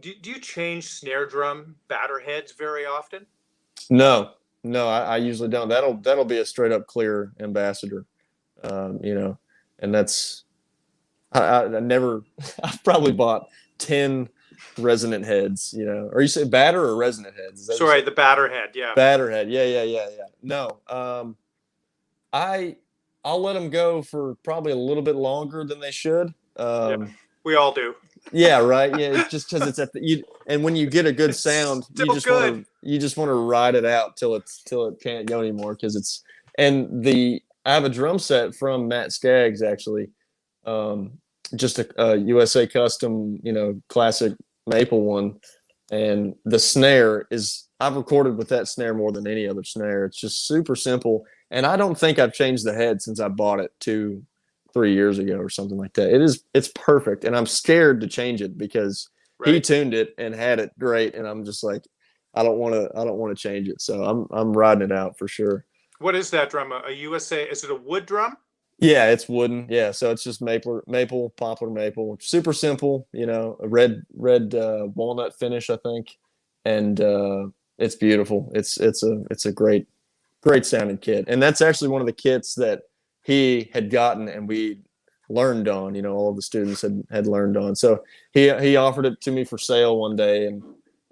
A: do you change snare drum batter heads very often?
B: No, I usually don't. That'll be a straight up clear ambassador, and that's I never. I've probably bought 10 resonant heads, or you say batter or resonant heads?
A: Sorry, the batter head, yeah.
B: Batter head, yeah. No, I'll let them go for probably a little bit longer than they should.
A: We all do.
B: Yeah, right. Yeah, just because it's and when you get a good sound, you just want to ride it out till it can't go anymore because I have a drum set from Matt Skaggs actually, just a USA Custom, classic maple one, and the snare I've recorded with that snare more than any other snare. It's just super simple, and I don't think I've changed the head since I bought it 2-3 years ago or something like that. It's perfect, and I'm scared to change it because he tuned it and had it great, and I'm just like, I don't want to change it. So I'm riding it out for sure.
A: What is that drum? A USA? Is it a wood drum?
B: Yeah, it's wooden. Yeah, so it's just poplar maple. Super simple, a red walnut finish, I think, and it's beautiful. It's a great sounding kit, and that's actually one of the kits that he had gotten and we learned on, all of the students had learned on. So he offered it to me for sale one day, and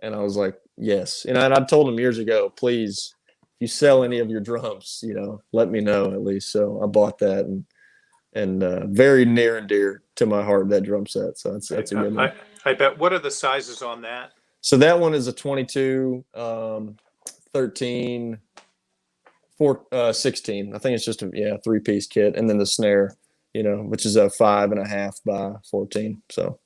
B: I was like, yes. And I told him years ago, please, if you sell any of your drums, let me know at least. So I bought that, and very near and dear to my heart, that drum set. So that's a good one.
A: I bet. What are the sizes on that?
B: So that one is a 22, 13, 16. I think it's just a 3-piece kit, and then the snare, which is a 5.5 by 14. So.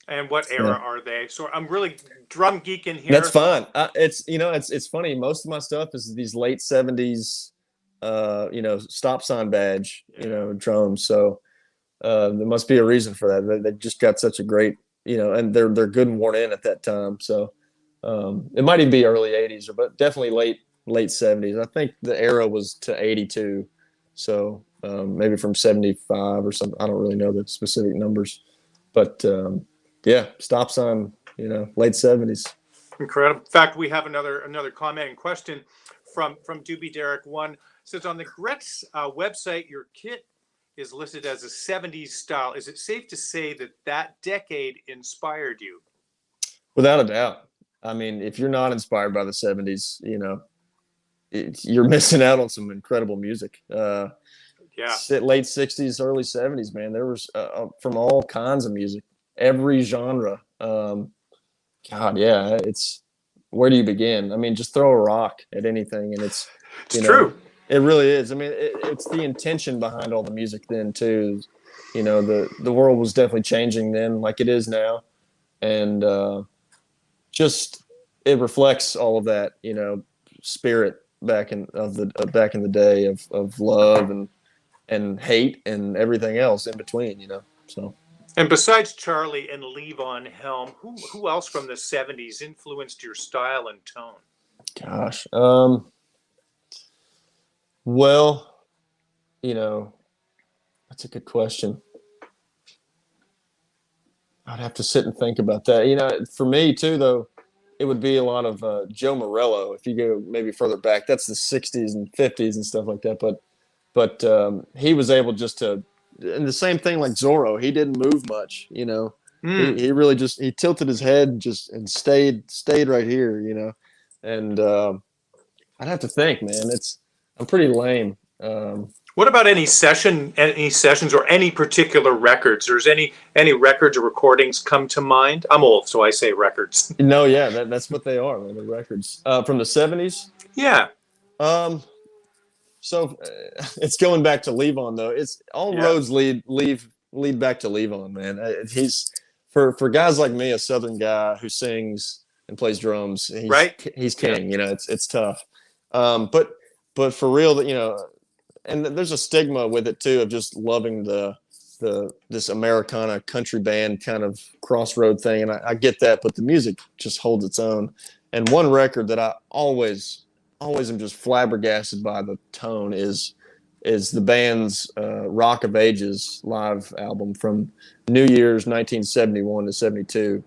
A: And what era are they? So I'm really drum geeking here.
B: That's fine. It's funny. Most of my stuff is these late 70s, stop sign badge, drums. So there must be a reason for that. They just got such a great, and they're good and worn in at that time. So it might even be early 80s, but definitely late 70s. I think the era was to 82. So maybe from 75 or something. I don't really know the specific numbers, but stop sign, late 70s.
A: Incredible. In fact, we have another comment and question from Doobie Derek 1. It says, on the Gretsch website, your kit is listed as a 70s style. Is it safe to say that decade inspired you?
B: Without a doubt. I mean, if you're not inspired by the 70s, you're missing out on some incredible music. Late 60s, early 70s, man. There was from all kinds of music, every genre. It's where do you begin? I mean, just throw a rock at anything, and it's
A: true.
B: It really is. I mean, it's the intention behind all the music then too. You know, the world was definitely changing then, like it is now, and just it reflects all of that. You know, spirit back in the day of love and hate and everything else in between. You know, so.
A: And besides Charlie and Levon Helm, who else from the '70s influenced your style and tone?
B: Gosh, well, you know, that's a good question. I'd have to sit and think about that. You know, for me too, though, it would be a lot of Joe Morello. If you go maybe further back, that's the '60s and '50s and stuff like that. But he was able just to, and the same thing like Zorro. He didn't move much. You know,
A: Mm.
B: he really just he tilted his head just and stayed right here. You know, and I'd have to think, man. I'm pretty lame.
A: What about any sessions, or any particular records? Or is any records or recordings come to mind? I'm old, so I say records.
B: No, yeah, that's what they are, man. The records from the '70s.
A: Yeah,
B: Um, so it's going back to Levon though. It's all
A: yeah,
B: roads lead back to Levon, man. He's for guys like me, a Southern guy who sings and plays drums.
A: right.
B: He's
A: Yeah.
B: king. You know, it's tough. But for real, you know, and there's a stigma with it too of just loving this Americana country band kind of crossroad thing, and I get that, but the music just holds its own. And one record that I always am just flabbergasted by the tone is the band's Rock of Ages live album from New Year's 1971 to 72,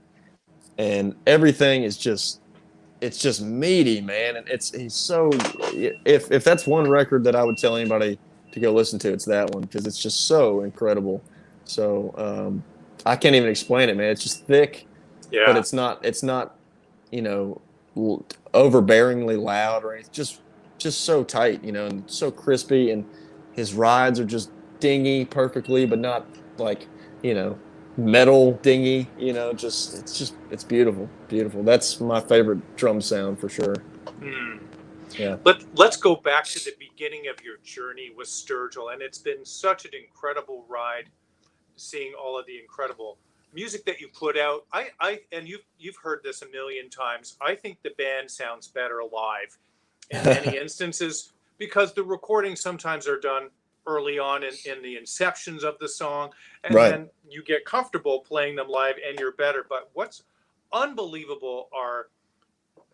B: and everything is just it's just meaty, man. And he's so if that's one record that I would tell anybody to go listen to, it's that one because it's just so incredible. So I can't even explain it, man. It's just thick, but
A: Yeah.
B: it's not you know overbearingly loud or anything. Just so tight, you know, and so crispy. And his rides are just dingy perfectly, but not like you know metal dingy, you know, it's beautiful, beautiful. That's my favorite drum sound for sure.
A: Hmm.
B: Yeah.
A: Let's go back to the beginning of your journey with Sturgill, and it's been such an incredible ride, seeing all of the incredible music that you put out. I and you've heard this a million times. I think the band sounds better live in many instances because the recordings sometimes are done early on in the inceptions of the song, and
B: Right.
A: then you get comfortable playing them live and you're better. But what's unbelievable are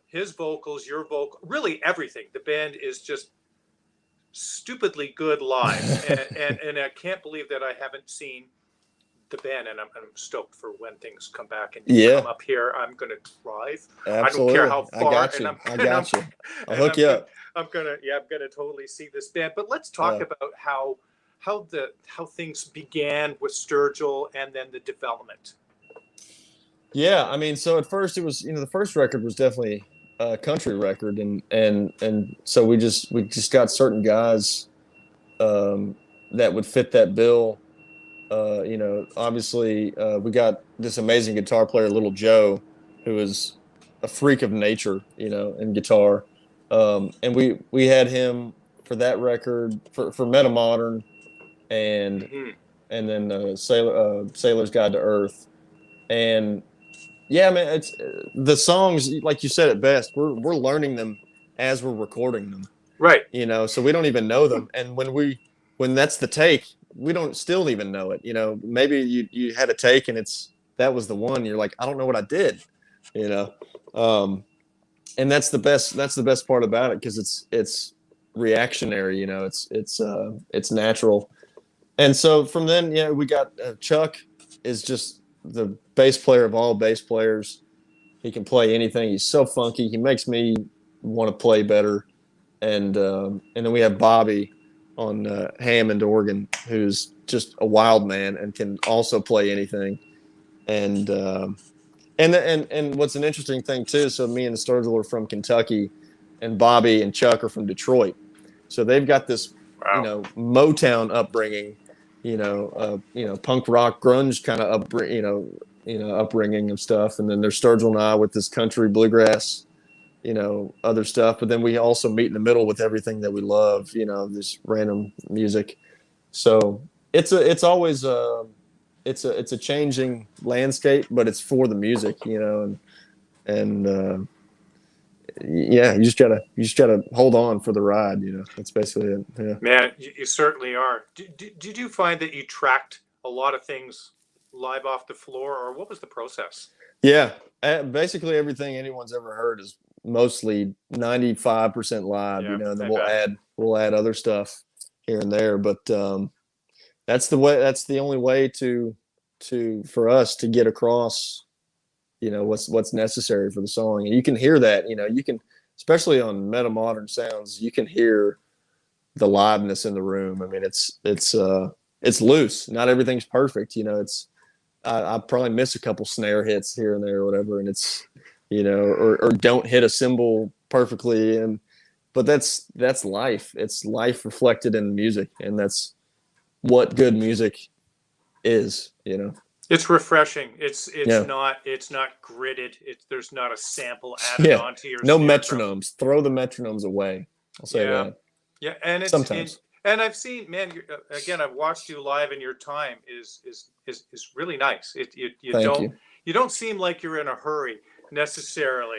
A: his vocals, your vocal, really everything. The band is just stupidly good live, and I can't believe that I haven't seen the band, and I'm stoked for when things come back and you
B: Yeah,
A: come up here. I'm gonna drive. I don't care
B: absolutely.
A: how
B: I
A: far,
B: got
A: and
B: you. I got you. I'll hook
A: I'm
B: you
A: gonna
B: up.
A: I'm gonna totally see this band. But let's talk
B: Yeah.
A: about how things began with Sturgill and then the development.
B: Yeah, I mean, so at first it was, you know, the first record was definitely a country record, and so we just got certain guys um, that would fit that bill. You know, obviously we got this amazing guitar player, Little Joe, who is a freak of nature, you know, in guitar, and we had him for that record for Metamodern and
A: Hmm.
B: and then Sailor's Guide to Earth. And yeah, man, it's the songs like you said it best. We're learning them as we're recording them,
A: Right.
B: you know, so we don't even know them. And when that's the take, we don't still even know it. You know, maybe you had a take and that was the one. You're like, I don't know what I did, you know. And that's the best part about it because it's reactionary, you know, it's natural. And so from then, yeah, we got Chuck is just the bass player of all bass players. He can play anything. He's so funky. He makes me want to play better. And then we have Bobby on Hammond organ, who's just a wild man and can also play anything. And and what's an interesting thing too. So me and Sturgill are from Kentucky, and Bobby and Chuck are from Detroit. So they've got this, you
A: Wow.
B: know, Motown upbringing, punk rock, grunge kind of upbringing of stuff. And then there's Sturgill and I with this country bluegrass other stuff, but then we also meet in the middle with everything that we love, this random music. So it's always it's a changing landscape, but it's for the music, and yeah, you just gotta hold on for the ride. That's basically it. Yeah.
A: Man, you certainly are. Did you find that you tracked a lot of things live off the floor, or what was the process?
B: Yeah, basically everything anyone's ever heard is mostly 95% live,
A: Yeah,
B: and then
A: I
B: we'll
A: bet.
B: add other stuff here and there, but that's the only way to for us to get across, what's necessary for the song. And you can hear that, you can, especially on meta modern sounds, you can hear the liveness in the room. I mean, it's loose. Not everything's perfect, it's I probably miss a couple snare hits here and there or whatever, and it's or don't hit a cymbal perfectly, but that's life. It's life reflected in music, and that's what good music is.
A: It's refreshing. It's
B: Yeah,
A: not gridded. There's not a sample added
B: yeah.
A: onto your
B: No
A: snare drum.
B: metronomes. Throw the metronomes away. I'll say
A: Yeah,
B: that.
A: yeah, and
B: Sometimes.
A: and I've seen, man. Again, I've watched you live, and your time is really nice. You
B: Thank you.
A: don't seem like you're in a hurry necessarily.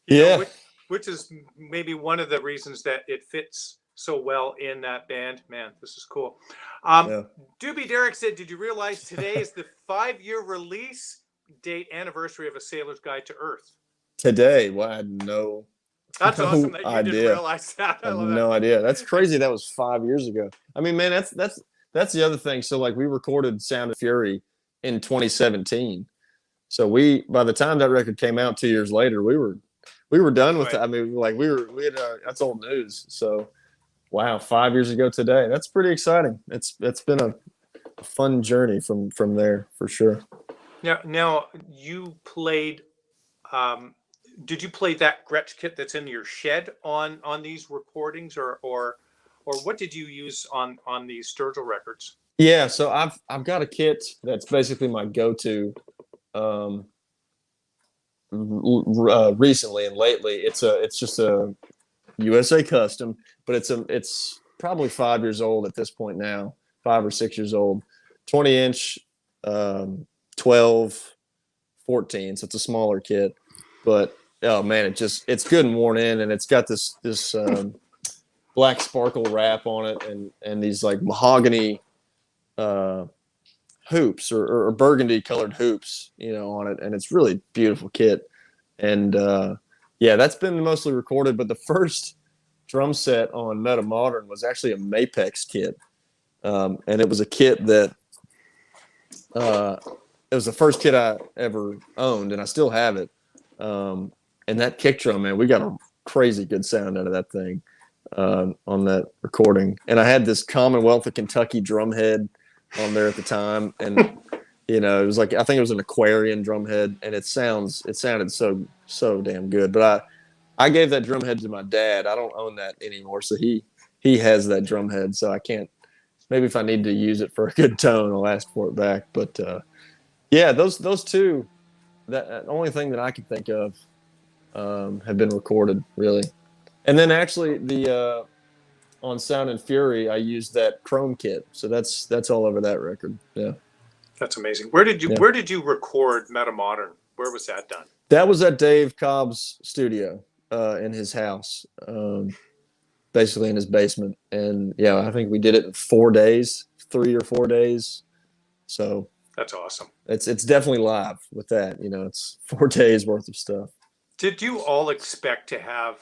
B: Yeah,
A: Which is maybe one of the reasons that it fits so well in that band. Man, this is cool. Um,
B: yeah.
A: Doobie Derrick said, "Did you realize today is the 5-year release date anniversary of A Sailor's Guide to Earth?"
B: Today, well, I had no
A: That's awesome
B: no
A: that you didn't
B: idea.
A: realize that.
B: I
A: I
B: have
A: love that.
B: no idea. That's crazy. That was 5 years ago. I mean, man, that's the other thing. So like we recorded Sound of Fury in 2017. So by the time that record came out 2 years later, we were done with it.
A: Right.
B: I mean, like we had that's old news. So wow, 5 years ago today. That's pretty exciting. It's been a fun journey from there for sure.
A: Now you played. Um, did you play that Gretsch kit that's in your shed on these recordings, or what did you use on these Sturgill records?
B: Yeah, so I've got a kit that's basically my go-to. Um, Recently and lately, it's just a USA custom, but it's probably 5 years old at this point now, 5 or 6 years old, 20 inch, 12, 14. So it's a smaller kit, but oh man, it's good and worn in, and it's got this black sparkle wrap on it, and these like mahogany uh, hoops or burgundy colored hoops, on it, and it's really beautiful kit. And yeah, that's been mostly recorded, but the first drum set on Meta Modern was actually a Mapex kit, and it was a kit that it was the first kit I ever owned, and I still have it. And that kick drum, man, we got a crazy good sound out of that thing on that recording. And I had this Commonwealth of Kentucky drum head on there at the time, and it was like, I think it was an Aquarian drum head, and it sounded so damn good. But I gave that drum head to my dad. I don't own that anymore, so he has that drum head, so I can't. Maybe if I need to use it for a good tone, I'll ask for it back. But yeah, those two, that only thing that I can think of have been recorded really. And then actually the on Sound and Fury, I used that Chrome kit, so that's all over that record. Yeah,
A: That's amazing.
B: yeah.
A: Where did you record Meta Modern? Where was that done?
B: That was at Dave Cobb's studio in his house, basically in his basement. And yeah, I think we did it in 4 days, 3 or 4 days. So
A: That's awesome.
B: it's definitely live with that. It's 4 days worth of stuff.
A: Did you all expect to have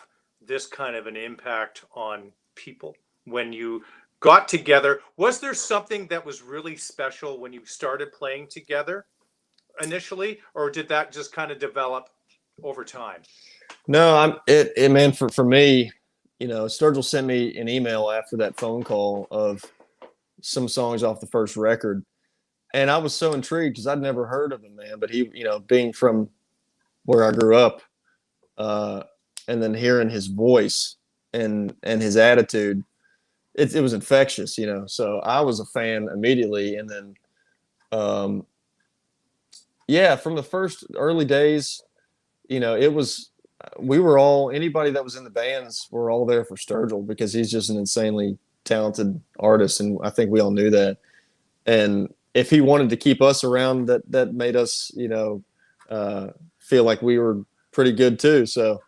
A: this kind of an impact on people when you got together? Was there something that was really special when you started playing together initially, or did that just kind of develop over time?
B: No, man, for me, Sturgill sent me an email after that phone call of some songs off the first record, and I was so intrigued because I'd never heard of him, man. But he, being from where I grew up, and then hearing his voice and his attitude, it was infectious, So I was a fan immediately, and then, yeah, from the first early days, it was we were all, anybody that was in the bands were all there for Sturgill because he's just an insanely talented artist, and I think we all knew that. And if he wanted to keep us around, that made us, feel like we were pretty good too. So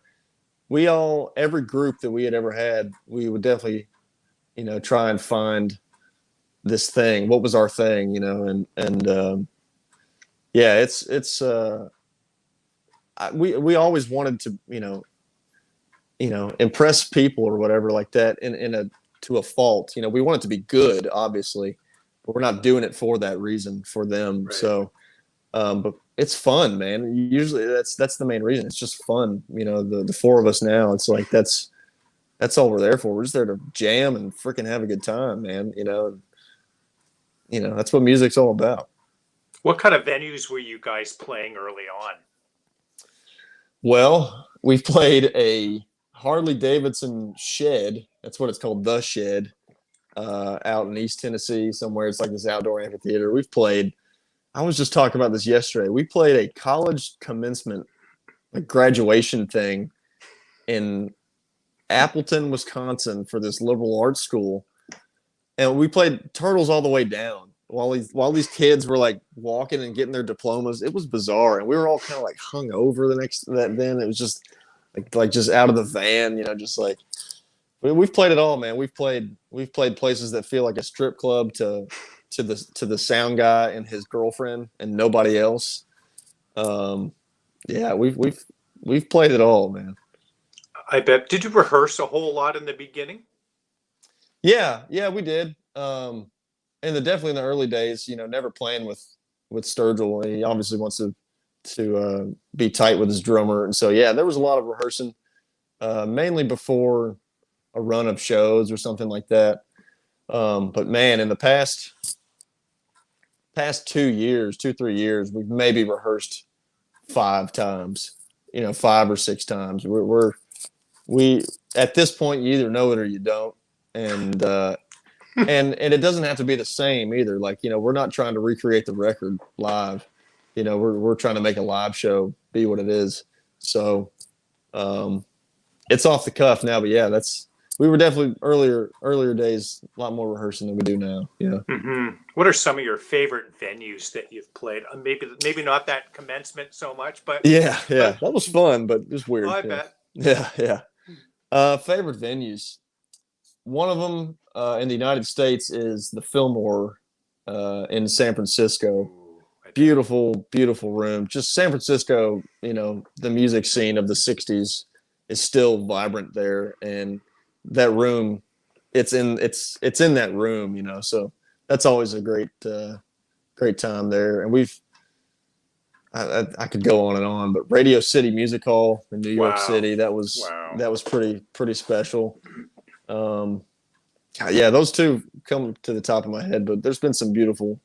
B: we all, every group that we had ever had, we would definitely, try and find this thing. What was our thing, and yeah, we always wanted to, impress people or whatever like that in a to a fault. We want it to be good, obviously, but we're not doing it for that reason for them.
A: Right.
B: So, but it's fun, man. Usually that's the main reason. It's just fun. The four of us now, it's like that's all we're there for. We're just there to jam and freaking have a good time, man. That's what music's all about.
A: What kind of venues were you guys playing early on?
B: Well, we've played a Harley Davidson shed. That's what it's called, the shed, out in East Tennessee somewhere. It's like this outdoor amphitheater. We've played. I was just talking about this yesterday. We played a college commencement, like graduation thing, in Appleton, Wisconsin, for this liberal arts school, and we played Turtles All the Way Down while these kids were like walking and getting their diplomas. It was bizarre, and we were all kind of like hung over then it was just like just out of the van, just like we've played it all, man. We've played places that feel like a strip club to the sound guy and his girlfriend and nobody else. Yeah, we've played it all, man.
A: I bet. Did you rehearse a whole lot in the beginning?
B: Yeah, we did. Definitely in the early days, never playing with Sturgill. He obviously wants to be tight with his drummer, and so yeah, there was a lot of rehearsing, mainly before a run of shows or something like that. But man, in the past 2 years, 3 years, we've maybe rehearsed 5 times, 5 or 6 times. We at this point, you either know it or you don't, and it doesn't have to be the same either. Like, we're not trying to recreate the record live. We're trying to make a live show be what it is. So, it's off the cuff now, but yeah, we were definitely earlier days, a lot more rehearsing than we do now. Yeah.
A: Mm-hmm. What are some of your favorite venues that you've played? Maybe not that commencement so much, but
B: Yeah, that was fun, but it was weird.
A: Oh, I bet.
B: Yeah. Favorite venues. One of them in the United States is the Fillmore in San Francisco. Beautiful, beautiful room. Just San Francisco, the music scene of the 60s is still vibrant there. And that room, it's in that room, so that's always a great time there. And I could go on and on, but Radio City Music Hall in New York City, that was pretty special. Yeah, those two come to the top of my head, but there's been some beautiful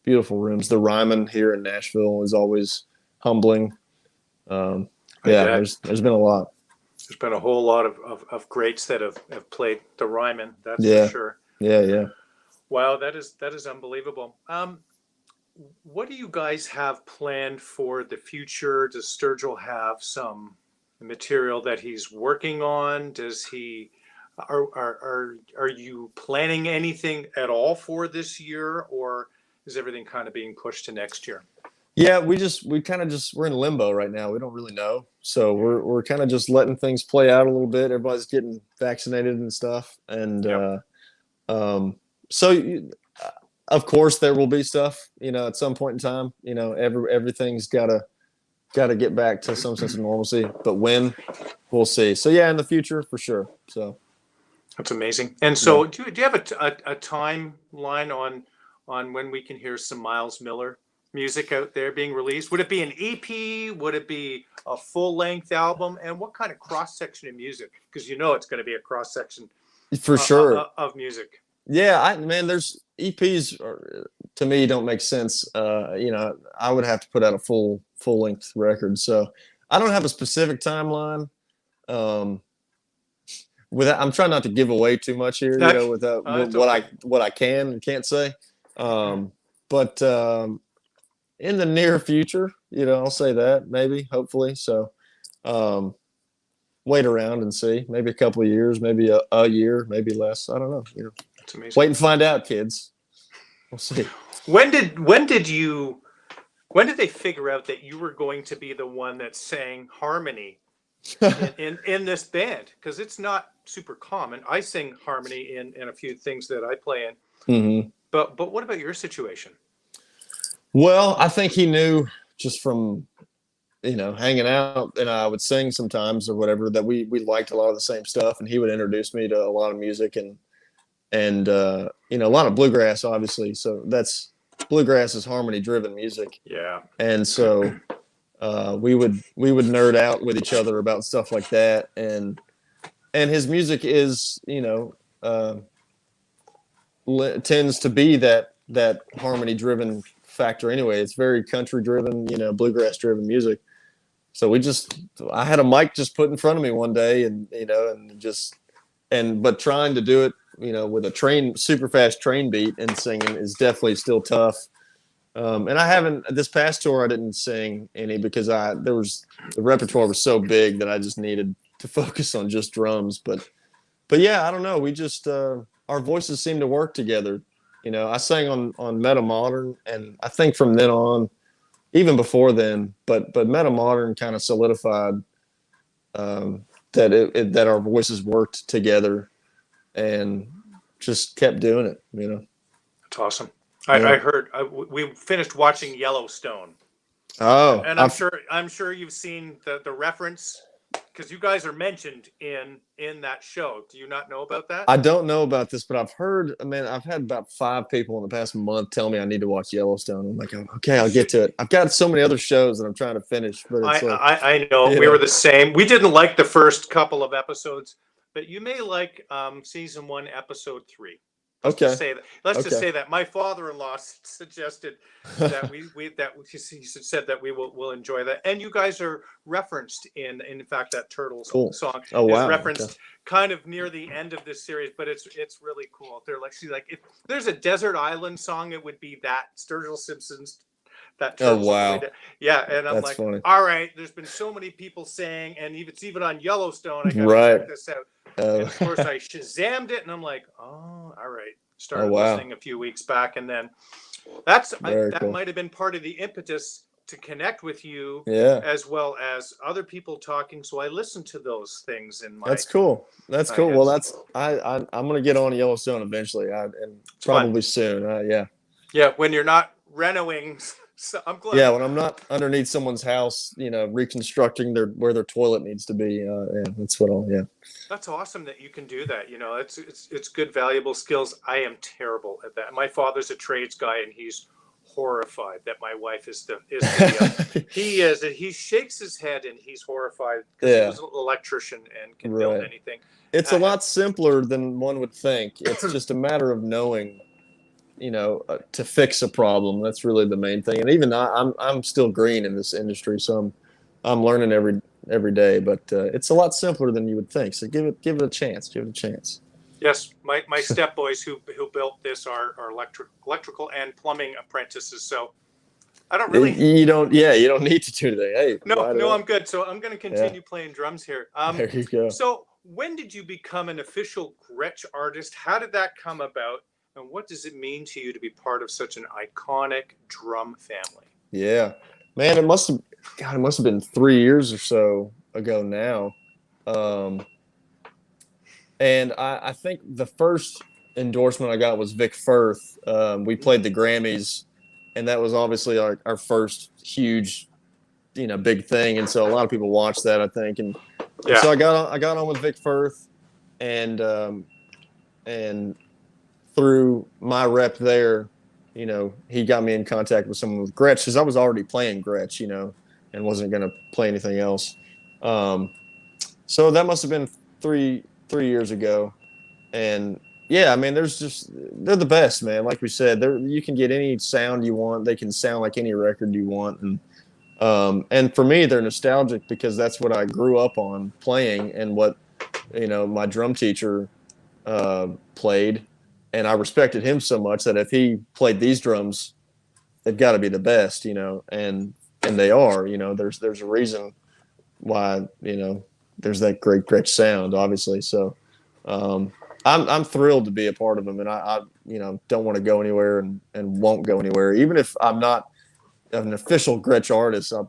B: rooms. The Ryman here in Nashville is always humbling. Yeah, there's been a lot.
A: There's been a whole lot of greats that have played the Ryman. That's for sure.
B: Yeah.
A: Wow, that is unbelievable. What do you guys have planned for the future? Does Sturgill have some material that he's working on? Does he? Are you planning anything at all for this year, or is everything kind of being pushed to next year?
B: Yeah, we're in limbo right now. We don't really know, so we're kind of just letting things play out a little bit. Everybody's getting vaccinated and stuff, and so of course there will be stuff, at some point in time. Everything's gotta get back to some sense of normalcy, but when, we'll see. So yeah, in the future for sure. So.
A: That's amazing. And so, do you have a timeline on when we can hear some Miles Miller music out there being released? Would it be an EP? Would it be a full-length album? And what kind of cross-section of music? Because it's going to be a cross-section
B: for sure
A: of music.
B: Yeah, there's EPs to me don't make sense. I would have to put out a full-length record. So I don't have a specific timeline. I'm trying not to give away too much here, without what I can and can't say. But in the near future, I'll say that maybe, hopefully. So, wait around and see. Maybe a couple of years, maybe a year, maybe less. I don't know.
A: It's amazing.
B: Wait and find out, kids. We'll see.
A: When did they figure out that you were going to be the one that sang harmony in this band? Because it's not super common. I sing harmony in a few things that I play in.
B: Mm-hmm.
A: But what about your situation?
B: Well, I think he knew just from hanging out, and I would sing sometimes or whatever, that we liked a lot of the same stuff, and he would introduce me to a lot of music and a lot of bluegrass, obviously. So bluegrass is harmony driven music.
A: Yeah.
B: And so we would nerd out with each other about stuff like that, and his music is tends to be that harmony driven factor anyway. It's very country driven, bluegrass driven music. So I had a mic just put in front of me one day, but trying to do it, with a super fast train beat and singing is definitely still tough. And I haven't, this past tour, I didn't sing any because the repertoire was so big that I just needed to focus on just drums. But yeah, I don't know. We just, our voices seem to work together. I sang on Meta Modern, and I think from then on, even before then, but Meta Modern kind of solidified that our voices worked together, and just kept doing it.
A: That's awesome. I heard we finished watching Yellowstone.
B: Oh,
A: and I'm sure you've seen the reference, because you guys are mentioned in that show. Do you not know about that?
B: I don't know about this, but I've heard. I mean, I've had about 5 people in the past month tell me I need to watch Yellowstone. I'm like, okay, I'll get to it. I've got so many other shows that I'm trying to finish, but it's
A: I know we were the same. We didn't like the first couple of episodes, but you may like season 1, episode 3. Let's just say that my father-in-law suggested that he said that we'll enjoy that, and you guys are referenced in fact that Turtles song is referenced kind of near the end of this series, but it's really cool. They're like, if there's a desert island song, it would be that Sturgill Simpson's that Turtles.
B: Oh wow,
A: yeah, and I'm like, funny. All right, there's been so many people saying, and it's even on Yellowstone, I gotta check this out. And of course, I Shazammed it, and I'm like, oh, all right. Started listening a few weeks back, and then that might have been part of the impetus to connect with you, as well as other people talking. So I listened to those things in my.
B: That's cool. That's cool. Well, I'm gonna get on Yellowstone eventually, and probably soon.
A: Yeah, when you're not renovating. So I'm glad.
B: Yeah, when I'm not underneath someone's house, reconstructing where their toilet needs to be. That's what I'll. Yeah.
A: That's awesome that you can do that. It's good, valuable skills. I am terrible at that. My father's a trades guy, and he's horrified that my wife is he shakes his head, and he's horrified because he was an electrician and can build anything.
B: It's a lot simpler than one would think. It's just a matter of knowing. To fix a problem. That's really the main thing. And even I'm still green in this industry, so I'm learning every day. But it's a lot simpler than you would think. So give it a chance. Give it a chance.
A: Yes, my step boys who built this are electrical and plumbing apprentices. So I don't really.
B: You don't need to do today. Hey.
A: No, I'm good. So I'm going to continue playing drums here.
B: There you go.
A: So when did you become an official Gretsch artist? How did that come about? And what does it mean to you to be part of such an iconic drum family?
B: Yeah, man, it must have been 3 years or so ago now. And I think the first endorsement I got was Vic Firth. We played the Grammys, and that was obviously our first huge, big thing. And so a lot of people watched that, I think. And so I got on with Vic Firth, and through my rep there, he got me in contact with someone with Gretsch, because I was already playing Gretsch, and wasn't going to play anything else. So that must have been three years ago. And yeah, I mean, they're the best, man. Like we said, you can get any sound you want. They can sound like any record you want. And for me, they're nostalgic because that's what I grew up on playing, and what, my drum teacher played. And I respected him so much that if he played these drums, they've got to be the best, and they are. There's a reason why there's that great Gretsch sound, obviously. So I'm thrilled to be a part of them, and I don't want to go anywhere and won't go anywhere, even if I'm not an official Gretsch artist. I'm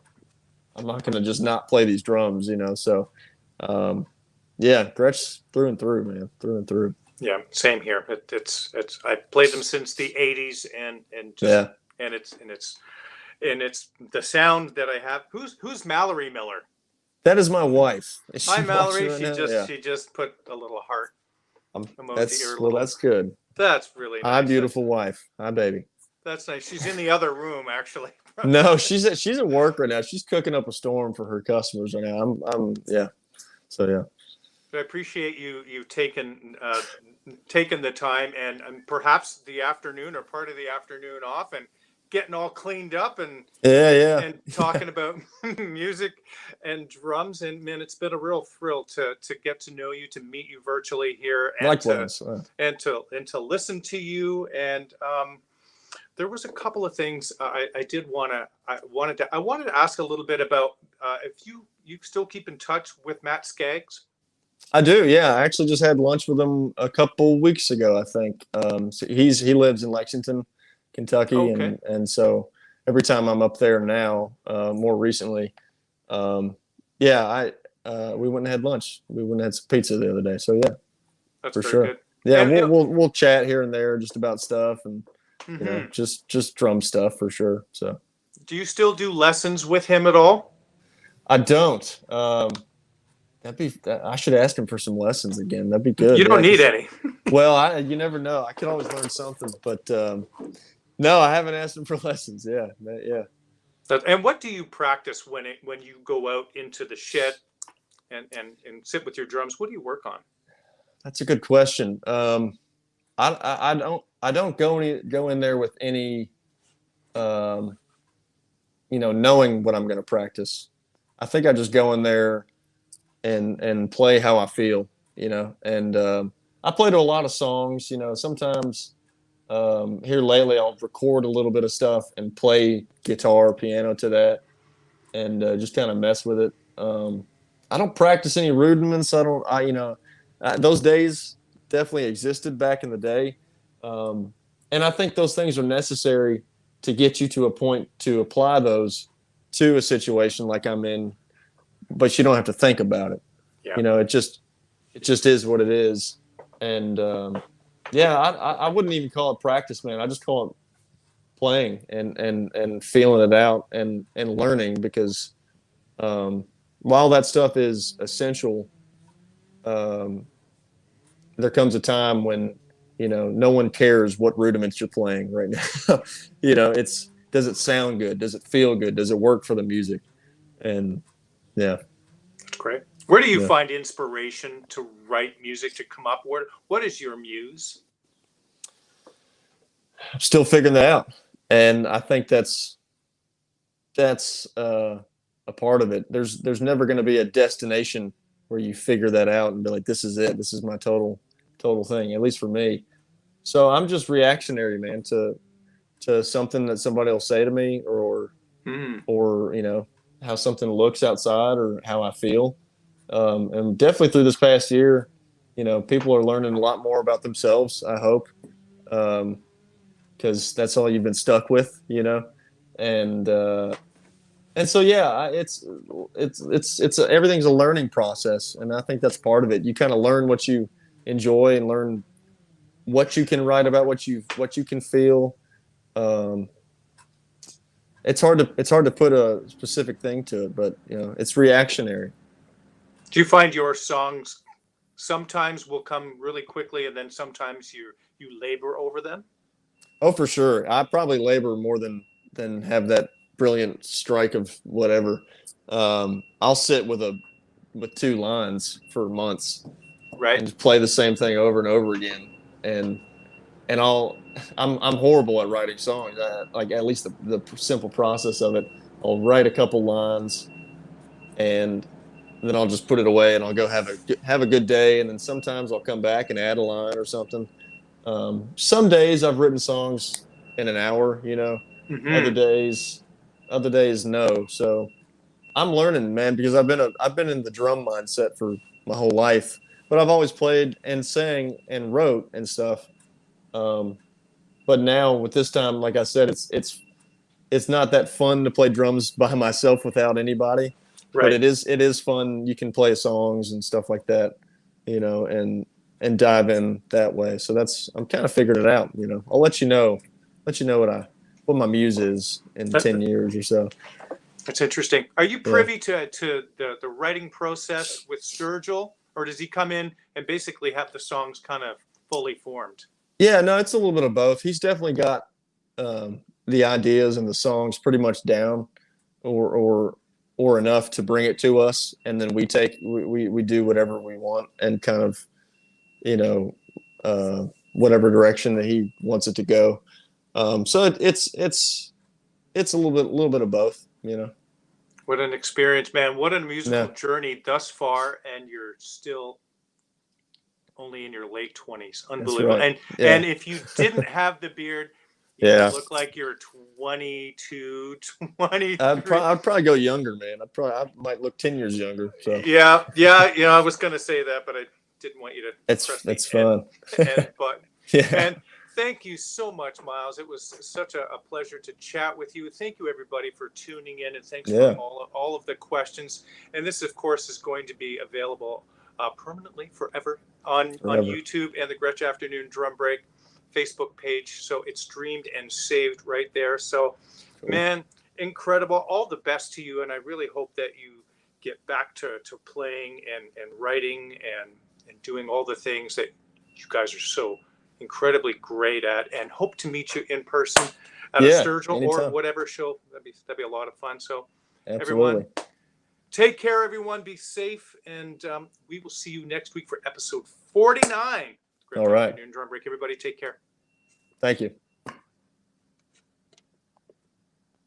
B: not going to just not play these drums, So, yeah, Gretsch through and through, man, through and through.
A: Yeah, same here. It's I've played them since the '80s, and just
B: Yeah.
A: and it's the sound that I have. Who's Mallory Miller?
B: That is my wife. Is
A: Hi,
B: she
A: Mallory.
B: watching right now? Yeah.
A: She just put a little heart emoji.
B: That's good.
A: That's really nice.
B: Hi, beautiful wife. Hi, baby.
A: That's nice. She's in the other room, actually.
B: No, she's at work right now. She's cooking up a storm for her customers right now. Yeah. So yeah.
A: I appreciate you taking the time and perhaps the afternoon or part of the afternoon off and getting all cleaned up and talking about music and drums. And man, it's been a real thrill to get to know you, to meet you virtually here, and
B: likewise,
A: and to listen to you. And there was a couple of things I wanted to ask a little bit about if you still keep in touch with Matt Skaggs.
B: I do, yeah. I actually just had lunch with him a couple weeks ago, I think. So he lives in Lexington, Kentucky,
A: Okay.
B: and so every time I'm up there now, more recently, we went and had lunch. We went and had some pizza the other day. So yeah,
A: that's
B: for
A: very
B: sure.
A: good.
B: Yeah,
A: And
B: we'll chat here and there just about stuff and
A: mm-hmm.
B: just drum stuff for sure. So,
A: do you still do lessons with him at all?
B: I don't. I should ask him for some lessons again. That'd be good.
A: You don't need any.
B: Well, you never know. I could always learn something, but no, I haven't asked him for lessons. Yeah.
A: And what do you practice when you go out into the shed and sit with your drums? What do you work on?
B: That's a good question. I don't go in there with any, knowing what I'm going to practice. I think I just go in there and play how I feel, and I play to a lot of songs, sometimes here lately I'll record a little bit of stuff and play guitar, piano to that, and just kind of mess with it. I don't practice any rudiments. Those days definitely existed back in the day. And I think those things are necessary to get you to a point to apply those to a situation like I'm in, but you don't have to think about it.
A: Yeah.
B: It just is what it is. And I wouldn't even call it practice, man. I just call it playing and feeling it out and learning, because while that stuff is essential, there comes a time when no one cares what rudiments you're playing right now. Does it sound good? Does it feel good? Does it work for the music? And yeah,
A: that's great. Where do you find inspiration to write music, to come up? What is your muse?
B: I'm still figuring that out, and I think that's a part of it. There's never going to be a destination where you figure that out and be like, this is it. This is my total thing, at least for me. So I'm just reactionary, man, to something that somebody will say to me, or how something looks outside, or how I feel. And definitely through this past year, people are learning a lot more about themselves, I hope, because that's all you've been stuck with, and so yeah, it's everything's a learning process, and I think that's part of it. You kind of learn what you enjoy and learn what you can write about, what you can feel. It's hard to put a specific thing to it, but it's reactionary.
A: Do you find your songs sometimes will come really quickly, and then sometimes you labor over them?
B: Oh, for sure. I probably labor more than have that brilliant strike of whatever. I'll sit with 2 lines for months,
A: right,
B: and just play the same thing over and over again. And I'm horrible at writing songs. Like, at least the simple process of it. I'll write a couple lines, and then I'll just put it away, and I'll go have a good day. And then sometimes I'll come back and add a line or something. Some days I've written songs in an hour,
A: Mm-hmm.
B: Other days no. So I'm learning, man, because I've been in the drum mindset for my whole life, but I've always played and sang and wrote and stuff. Um, but now with this time, like I said, it's not that fun to play drums by myself without anybody, but
A: Right.
B: it is fun. You can play songs and stuff like that, and dive in that way. So that's I'm kind of figuring it out. I'll let you know what my muse is in
A: That,
B: 10 years or so.
A: that's interesting. Are you
B: Yeah.
A: privy to the writing process with Sturgill, or does he come in and basically have the songs kind of fully formed?
B: Yeah, no, it's a little bit of both. He's definitely got the ideas and the songs pretty much down, or enough to bring it to us, and then we do whatever we want and kind of you know whatever direction that he wants it to go. So it's a little bit of both.
A: What an experience, man. What a musical
B: No,
A: journey thus far, and you're still only in your late 20s.
B: that's
A: Unbelievable.
B: right.
A: And
B: Yeah,
A: if you didn't have the beard, you would
B: yeah.
A: look like you're 22, 23.
B: I'd probably go younger, man. I might look 10 years younger. So
A: Yeah, yeah, yeah. I was going to say that, but I didn't want you to press the
B: it's fun.
A: end button.
B: Yeah,
A: Man, thank you so much, Miles. It was such a pleasure to chat with you. Thank you, everybody, for tuning in, and thanks for
B: yeah.
A: all of the questions. And this, of course, is going to be available permanently forever on
B: Forever.
A: YouTube and the Gretsch Afternoon Drum Break Facebook page. So it's streamed and saved right there. So,
B: Cool.
A: man, incredible. All the best to you, and I really hope that you get back to playing and writing and doing all the things that you guys are so incredibly great at, and hope to meet you in person at a
B: Yeah,
A: Sturgill or
B: anytime.
A: whatever show. That'd be a lot of fun. So everyone,
B: Absolutely.
A: take care, everyone. Be safe, and we will see you next week for episode 49.
B: All
A: Great
B: right.
A: Afternoon Drum Break. Everybody take care.
B: Thank you.